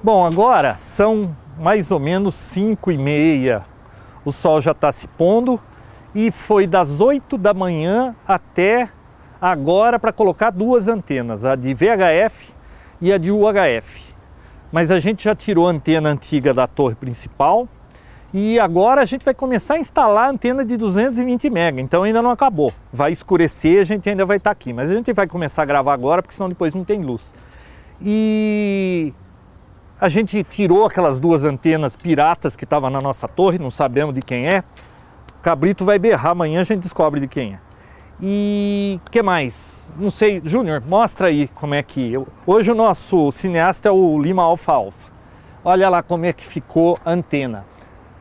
Bom, agora são mais ou menos 5h30, o sol já está se pondo e foi das 8 da manhã até agora para colocar duas antenas, a de VHF e a de UHF. Mas a gente já tirou a antena antiga da torre principal e agora a gente vai começar a instalar a antena de 220 MB, então ainda não acabou. Vai escurecer, a gente ainda vai estar aqui, mas a gente vai começar a gravar agora porque senão depois não tem luz. E a gente tirou aquelas duas antenas piratas que estavam na nossa torre, não sabemos de quem é. O Cabrito vai berrar, amanhã a gente descobre de quem é. E o que mais? Não sei, Júnior, mostra aí como é que... Hoje o nosso cineasta é o Lima Alfa Alfa. Olha lá como é que ficou a antena.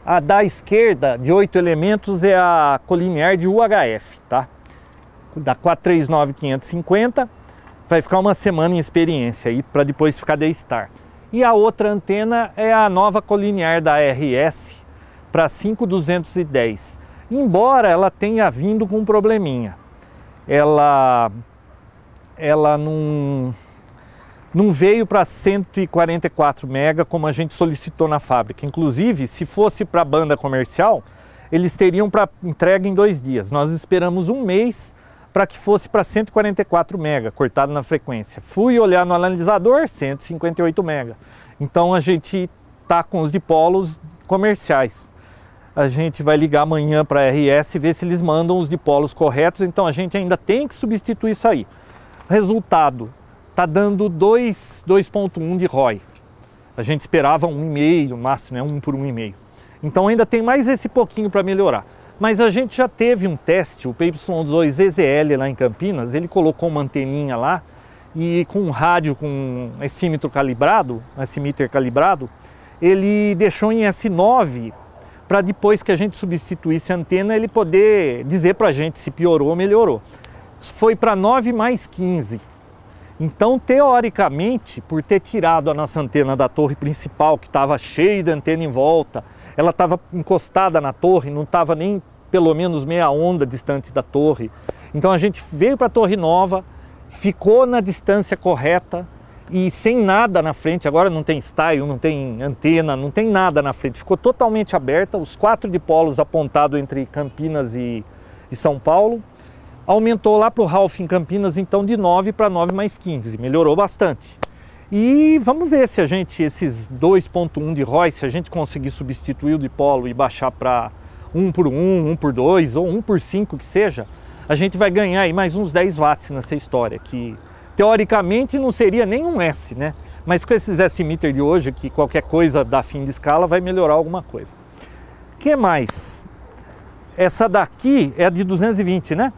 A da esquerda, de 8 elementos, é a coliniar de UHF, tá? Da 439-550. Vai ficar uma semana em experiência aí, para depois ficar D-Star. E a outra antena é a nova coliniar da RS para 5210. Embora ela tenha vindo com um probleminha. Ela não... não veio para 144 mega como a gente solicitou na fábrica. Inclusive, se fosse para banda comercial, eles teriam para entrega em 2 dias. Nós esperamos um mês para que fosse para 144 mega, cortado na frequência. Fui olhar no analisador, 158 mega. Então a gente está com os dipolos comerciais. A gente vai ligar amanhã para a RS e ver se eles mandam os dipolos corretos. Então a gente ainda tem que substituir isso aí. Resultado, está dando 2,1 de ROI. A gente esperava 1,5 no máximo, né? 1 por 1,5. Então ainda tem mais esse pouquinho para melhorar. Mas a gente já teve um teste, o PY2 EZL lá em Campinas, ele colocou uma anteninha lá e com um rádio com esse calibrado, ele deixou em S9 para depois que a gente substituísse a antena ele poder dizer para a gente se piorou ou melhorou. Foi para 9 mais 15. Então, teoricamente, por ter tirado a nossa antena da torre principal, que estava cheia de antena em volta, ela estava encostada na torre, não estava nem pelo menos meia onda distante da torre. Então a gente veio para a torre nova, ficou na distância correta e sem nada na frente. Agora não tem style, não tem antena, não tem nada na frente. Ficou totalmente aberta, os 4 dipolos apontados entre Campinas e São Paulo. Aumentou lá para o Ralph em Campinas, então de 9 para 9 mais 15, melhorou bastante. E vamos ver se a gente, esses 2,1 de ROI, se a gente conseguir substituir o dipolo e baixar para 1 por 1, 1 por 2 ou 1 por 5 que seja, a gente vai ganhar aí mais uns 10 watts nessa história, que teoricamente não seria nem um S, né? Mas com esses S-meter de hoje, que qualquer coisa dá fim de escala, vai melhorar alguma coisa. O que mais? Essa daqui é a de 220, né?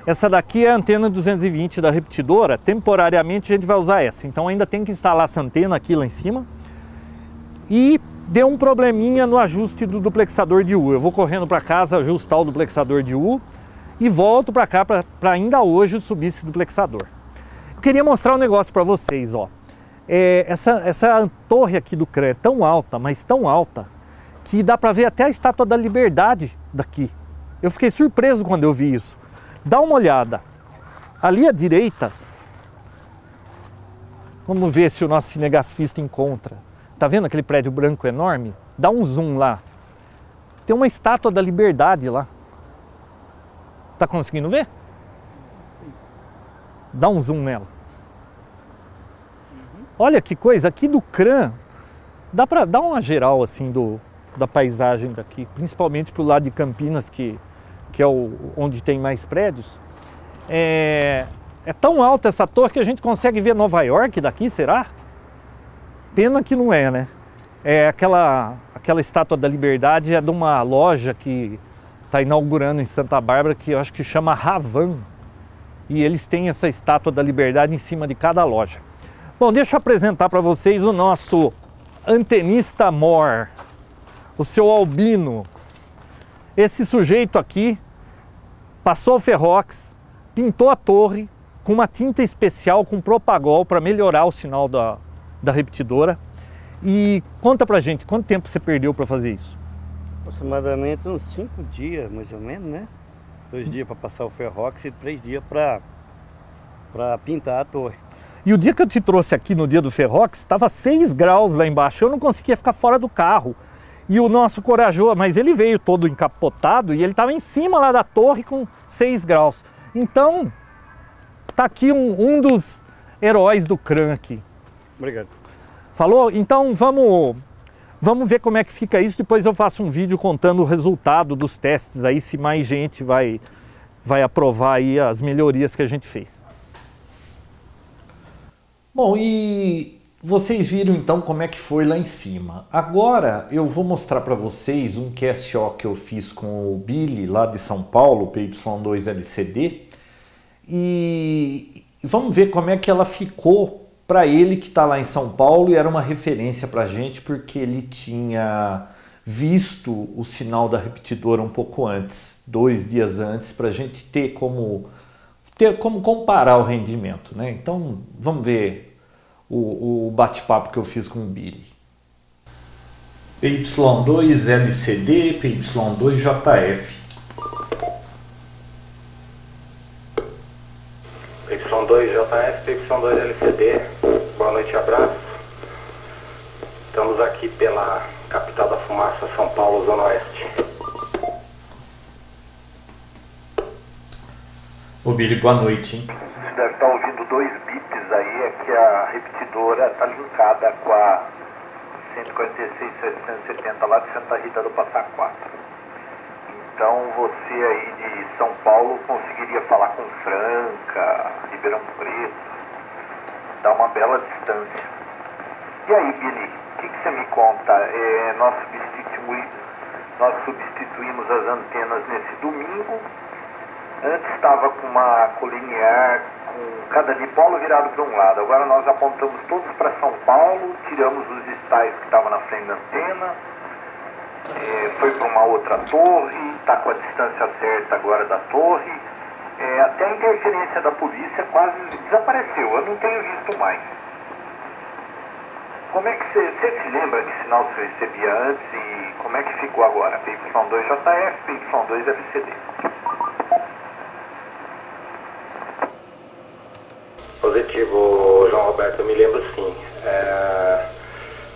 Essa daqui é a antena 220 da repetidora. Temporariamente a gente vai usar essa. Então ainda tem que instalar essa antena aqui lá em cima. E deu um probleminha no ajuste do duplexador de U. Eu vou correndo para casa ajustar o duplexador de U e volto para cá para ainda hoje subir esse duplexador. Eu queria mostrar um negócio para vocês, ó. Essa torre aqui do CRAN é tão alta, mas tão alta, que dá para ver até a Estátua da Liberdade daqui. Eu fiquei surpreso quando eu vi isso. Dá uma olhada. Ali à direita, vamos ver se o nosso cinegrafista encontra. Tá vendo aquele prédio branco enorme? Dá um zoom lá. Tem uma Estátua da Liberdade lá. Tá conseguindo ver? Dá um zoom nela. Olha que coisa, aqui do CRAN, dá para dar uma geral assim da paisagem daqui, principalmente pro lado de Campinas, que é onde tem mais prédios. É tão alta essa torre que a gente consegue ver Nova York daqui, será? Pena que não é, né? Aquela Estátua da Liberdade é de uma loja que está inaugurando em Santa Bárbara, que eu acho que chama Ravan. E eles têm essa Estátua da Liberdade em cima de cada loja. Bom, deixa eu apresentar para vocês o nosso antenista mor, o seu Albino. Esse sujeito aqui passou o Ferrox, pintou a torre com uma tinta especial com Propagol para melhorar o sinal da repetidora. E conta pra gente, quanto tempo você perdeu para fazer isso? Aproximadamente uns 5 dias, mais ou menos, né? 2 dias para passar o Ferrox e 3 dias para pintar a torre. E o dia que eu te trouxe aqui no dia do Ferrox, estava 6 graus lá embaixo, eu não conseguia ficar fora do carro. E o nosso corajoso, mas ele veio todo encapotado e ele estava em cima lá da torre com 6 graus. Então, tá aqui um dos heróis do CRAN aqui. Obrigado. Falou? Então vamos ver como é que fica isso. Depois eu faço um vídeo contando o resultado dos testes aí, se mais gente vai aprovar aí as melhorias que a gente fez. Bom, e vocês viram então como é que foi lá em cima. Agora eu vou mostrar para vocês um QSO que eu fiz com o Billy lá de São Paulo, PY2 LCD. E vamos ver como é que ela ficou para ele que está lá em São Paulo e era uma referência para a gente porque ele tinha visto o sinal da repetidora um pouco antes, 2 dias antes, para a gente ter como comparar o rendimento, né? Então vamos ver o bate-papo que eu fiz com o Billy. PY2 LCD, PY2 JF. PY2 JF, PY2 LCD. Boa noite, abraço. Estamos aqui pela capital da fumaça, São Paulo, Zona Oeste. Ô Billy, boa noite, hein? Você deve estar ouvindo 2 bits aí, é que a repetidora está linkada com a 146.770 lá de Santa Rita do Passa Quatro. Então você aí de São Paulo conseguiria falar com Franca, Ribeirão Preto, dá uma bela distância. E aí, Billy, o que você me conta? Nós substituímos as antenas nesse domingo. Antes estava com uma coliniar com cada dipolo virado para um lado. Agora nós apontamos todos para São Paulo, tiramos os estágios que estavam na frente da antena, foi para uma outra torre, está com a distância certa agora da torre. Até a interferência da polícia quase desapareceu, eu não tenho visto mais. Como é que você se lembra que sinal você recebia antes e como é que ficou agora? PY2JF, PY2FCD. Positivo, João Roberto, eu me lembro sim.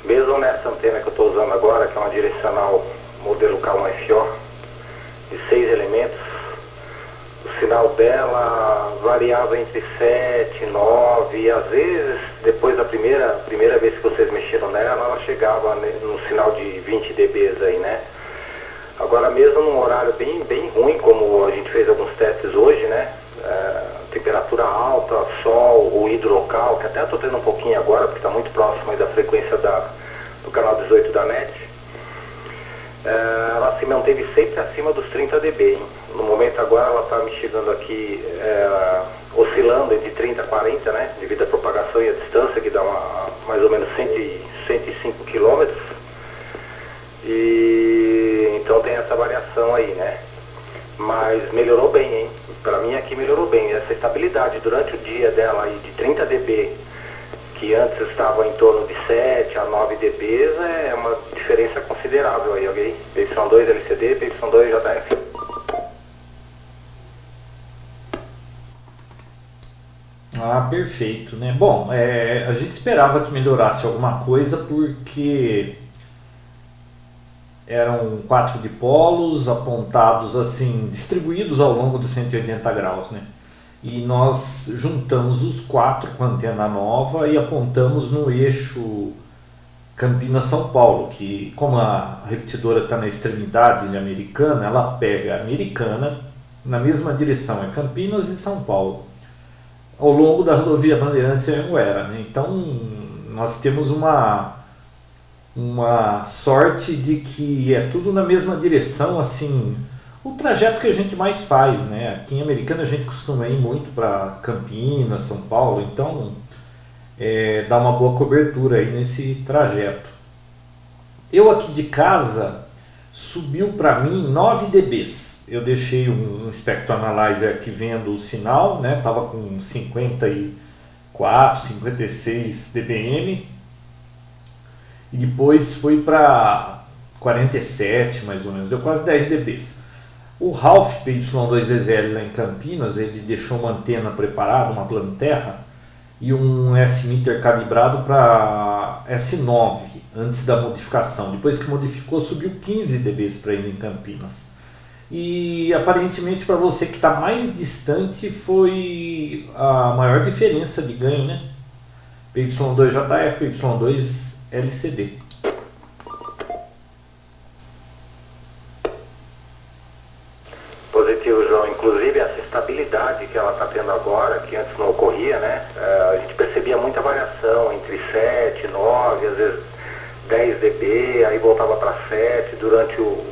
Mesmo nessa antena que eu estou usando agora, que é uma direcional modelo K1FO, de 6 elementos, o sinal dela variava entre 7, 9 e às vezes, depois da primeira vez que vocês mexeram nela, ela chegava no sinal de 20 dBs aí, né? Agora mesmo num horário bem ruim, como a gente fez alguns testes hoje, né? Temperatura alta, sol, ruído local, que até estou tendo um pouquinho agora, porque está muito próximo aí da frequência do canal 18 da NET. Ela se manteve sempre acima dos 30 dB, hein? No momento agora ela está me chegando aqui, oscilando entre 30 e 40, né? Devido à propagação e à distância, que dá mais ou menos 105 km. E então tem essa variação aí, né? Mas melhorou bem, hein? Para mim aqui melhorou bem. Essa estabilidade durante o dia dela aí de 30 dB, que antes estava em torno de 7 a 9 dB, é uma diferença considerável aí, ok? PY2 LCD, PY2 JF. Ah, perfeito, né? Bom, a gente esperava que melhorasse alguma coisa porque eram 4 dipolos apontados assim, distribuídos ao longo dos 180 graus, né? E nós juntamos os 4 com a antena nova e apontamos no eixo Campinas-São Paulo, que como a repetidora está na extremidade de Americana, ela pega a Americana na mesma direção, é Campinas e São Paulo, ao longo da rodovia Bandeirantes e Anhanguera, né? Então nós temos uma sorte de que é tudo na mesma direção, assim, o trajeto que a gente mais faz, né? Aqui em Americana a gente costuma ir muito para Campinas, São Paulo, então dá uma boa cobertura aí nesse trajeto. Eu aqui de casa subiu para mim 9 dBs. Eu deixei um Spectrum Analyzer aqui vendo o sinal, né? Tava com 54, 56 dBm. E depois foi para 47 mais ou menos, deu quase 10 dBs. O Ralph PY2ZL lá em Campinas, ele deixou uma antena preparada, uma plano terra, e um S-meter calibrado para S9 antes da modificação. Depois que modificou, subiu 15 dBs para ele em Campinas. E aparentemente para você que está mais distante foi a maior diferença de ganho, né? PY2JF, PY2 LCD. Positivo, João. Inclusive essa estabilidade que ela está tendo agora, que antes não ocorria, né? A gente percebia muita variação entre 7, 9, às vezes 10 dB, aí voltava para 7 durante o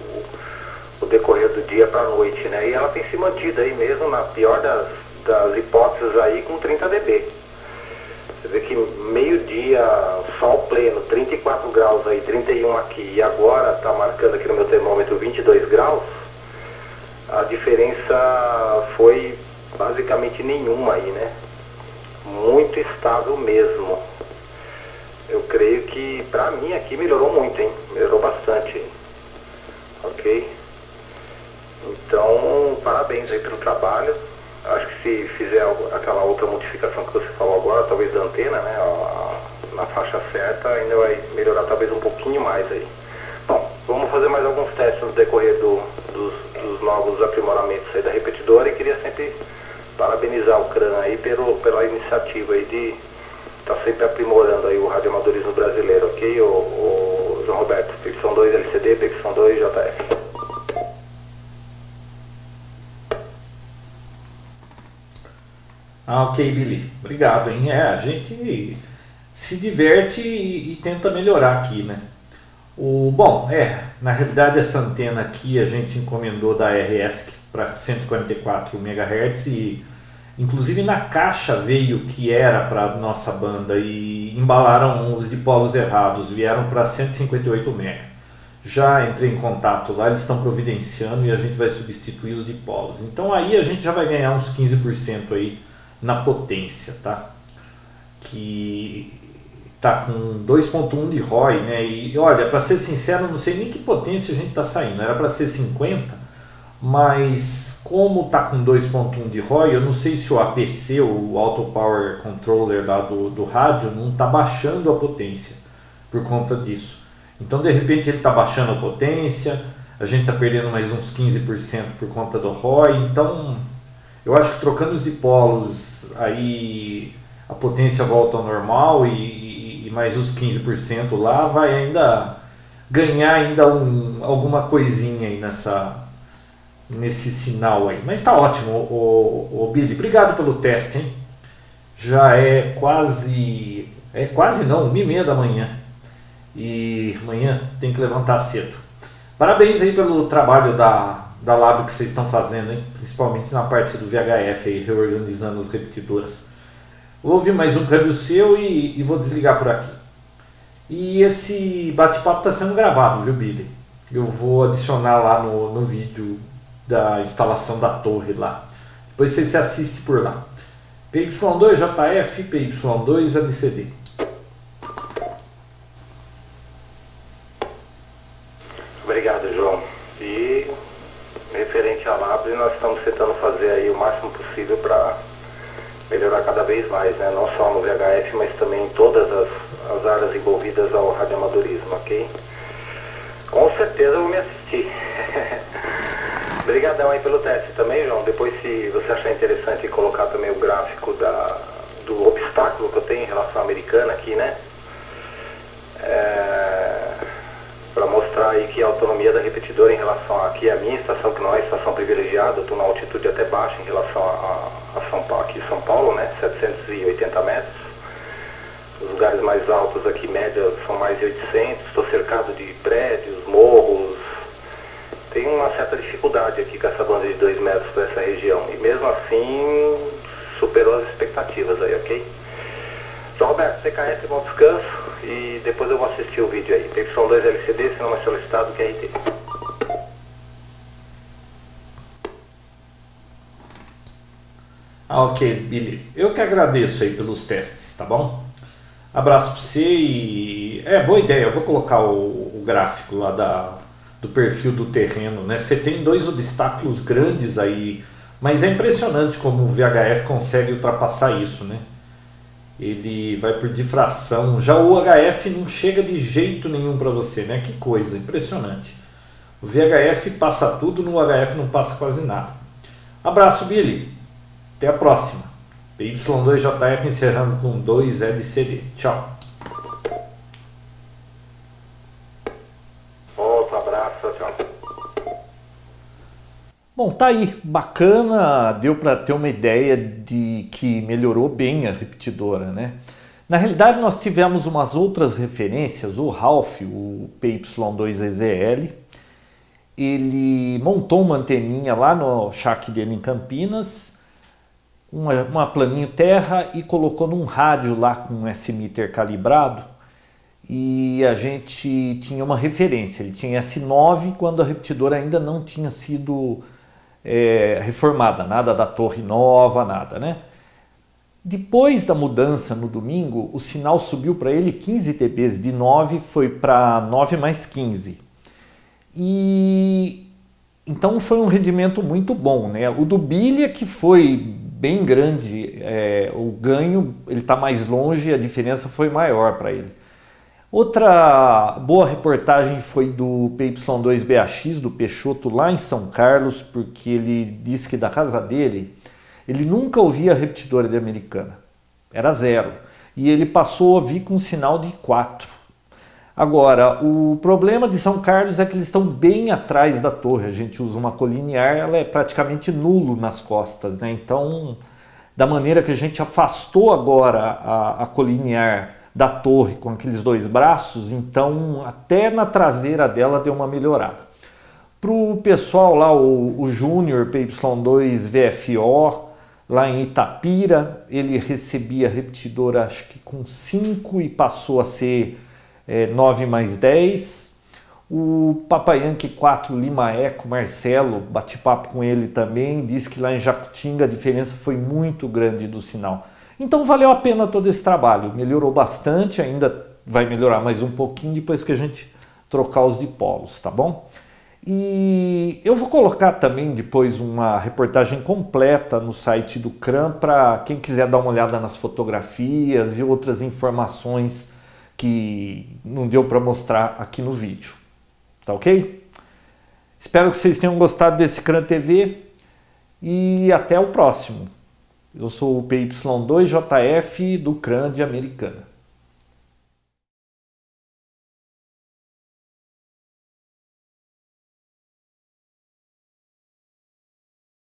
decorrer do dia para a noite, né? E ela tem se mantido aí mesmo, na pior das hipóteses aí, com 30 dB. Você vê que meio-dia, sol pleno, 34 graus aí, 31 aqui, e agora está marcando aqui no meu termômetro 22 graus, a diferença foi basicamente nenhuma aí, né? Muito estável mesmo. Eu creio que pra mim aqui melhorou muito, hein? Melhorou bastante, hein? Ok? Então, parabéns aí pelo trabalho. Acho que se fizer aquela outra modificação que você falou agora, talvez da antena, né? na faixa certa, ainda vai melhorar talvez um pouquinho mais aí. Bom, vamos fazer mais alguns testes no decorrer dos novos aprimoramentos aí da repetidora, e queria sempre parabenizar o CRAN aí pela iniciativa aí de estar sempre aprimorando aí o radioamadorismo brasileiro, ok? O João Roberto, PY2 LCD, PY2 JF. Ah, ok, Billy. Obrigado, hein? A gente se diverte e tenta melhorar aqui, né? Bom, na realidade essa antena aqui a gente encomendou da RS para 144 MHz e inclusive na caixa veio que era para nossa banda e embalaram os dipolos errados, vieram para 158 MHz. Já entrei em contato lá, eles estão providenciando e a gente vai substituir os dipolos. Então aí a gente já vai ganhar uns 15% aí na potência, tá? Que tá com 2.1 de ROI, né? E olha, para ser sincero, não sei nem que potência a gente tá saindo. Era para ser 50, mas como tá com 2.1 de ROI, eu não sei se o APC, o Auto Power Controller lá do rádio, não tá baixando a potência por conta disso. Então de repente ele tá baixando a potência, a gente tá perdendo mais uns 15% por conta do ROI. Então eu acho que trocando os dipolos aí a potência volta ao normal e mais os 15% lá vai ainda ganhar ainda alguma coisinha aí nesse sinal aí. Mas tá ótimo, o Billy. Obrigado pelo teste, hein? Já é quase não, 1h30 da manhã. E amanhã tem que levantar cedo. Parabéns aí pelo trabalho da Lab que vocês estão fazendo, hein? Principalmente na parte do VHF aí, reorganizando as repetidoras. Vou ouvir mais um câmbio seu e vou desligar por aqui. E esse bate-papo está sendo gravado, viu, Billy? Eu vou adicionar lá no vídeo da instalação da torre lá. Depois você se assiste por lá. PY2 JF, PY2 LCD. Obrigado, João. E referente à Lab, nós estamos tentando fazer aí o máximo possível para melhorar cada vez mais, né? Não só no VHF, mas também em todas as áreas envolvidas ao radioamadorismo, ok? Com certeza eu vou me assistir. Obrigadão aí pelo teste também, João. Depois, se você achar interessante, colocar também o gráfico do obstáculo que eu tenho em relação à americana aqui, né? Para mostrar aí que a autonomia da repetidora em relação aqui à minha estação, que não é estação privilegiada, eu estou na altitude até baixa em relação a São Paulo, aqui em São Paulo, né, 780 metros. Os lugares mais altos aqui, média, são mais de 800, estou cercado de prédios, morros. Tem uma certa dificuldade aqui com essa banda de 2 metros para essa região, e mesmo assim superou as expectativas aí, ok? João Roberto, CKS, bom descanso, e depois eu vou assistir o vídeo aí. PY2 LCD, se não mais solicitado, QRT. Ok, Billy. Eu que agradeço aí pelos testes, tá bom? Abraço pra você e... boa ideia, eu vou colocar o gráfico lá do perfil do terreno, né? Você tem 2 obstáculos grandes aí, mas é impressionante como o VHF consegue ultrapassar isso, né? Ele vai por difração. Já o HF não chega de jeito nenhum para você, né? Que coisa, impressionante. O VHF passa tudo, no HF não passa quase nada. Abraço, Billy. Até a próxima. PY2JF encerrando com 2 LCD. Tchau. Outro abraço, tchau. Bom, tá aí, bacana, deu para ter uma ideia de que melhorou bem a repetidora, né? Na realidade nós tivemos umas outras referências, o Ralph, o PY2EZL, ele montou uma anteninha lá no shack dele em Campinas, uma planinho terra e colocou num rádio lá com um S-meter calibrado e a gente tinha uma referência, ele tinha S9 quando a repetidora ainda não tinha sido reformada, nada da torre nova, nada, né? Depois da mudança no domingo, o sinal subiu para ele 15 dB, de 9 foi para 9 mais 15. E então foi um rendimento muito bom, né? O do Billy que foi bem grande, o ganho ele está mais longe e a diferença foi maior para ele. Outra boa reportagem foi do PY2BAX, do Peixoto, lá em São Carlos, porque ele disse que da casa dele, ele nunca ouvia repetidora de Americana, era 0, e ele passou a ouvir com sinal de 4. Agora, o problema de São Carlos é que eles estão bem atrás da torre, a gente usa uma colinear, ela é praticamente nulo nas costas, né? Então, da maneira que a gente afastou agora a colinear da torre com aqueles 2 braços, então até na traseira dela deu uma melhorada. Para o pessoal lá, o Júnior PY2VFO, lá em Itapira, ele recebia repetidora acho que com 5 e passou a ser 9 mais 10. O Papai Yankee 4 Lima Eco, Marcelo, bati papo com ele também, disse que lá em Jacutinga a diferença foi muito grande do sinal. Então valeu a pena todo esse trabalho, melhorou bastante, ainda vai melhorar mais um pouquinho depois que a gente trocar os dipolos, tá bom? E eu vou colocar também depois uma reportagem completa no site do CRAM para quem quiser dar uma olhada nas fotografias e outras informações que não deu para mostrar aqui no vídeo, tá ok? Espero que vocês tenham gostado desse CRAM TV e até o próximo. Eu sou o PY2JF do CRAM de Americana.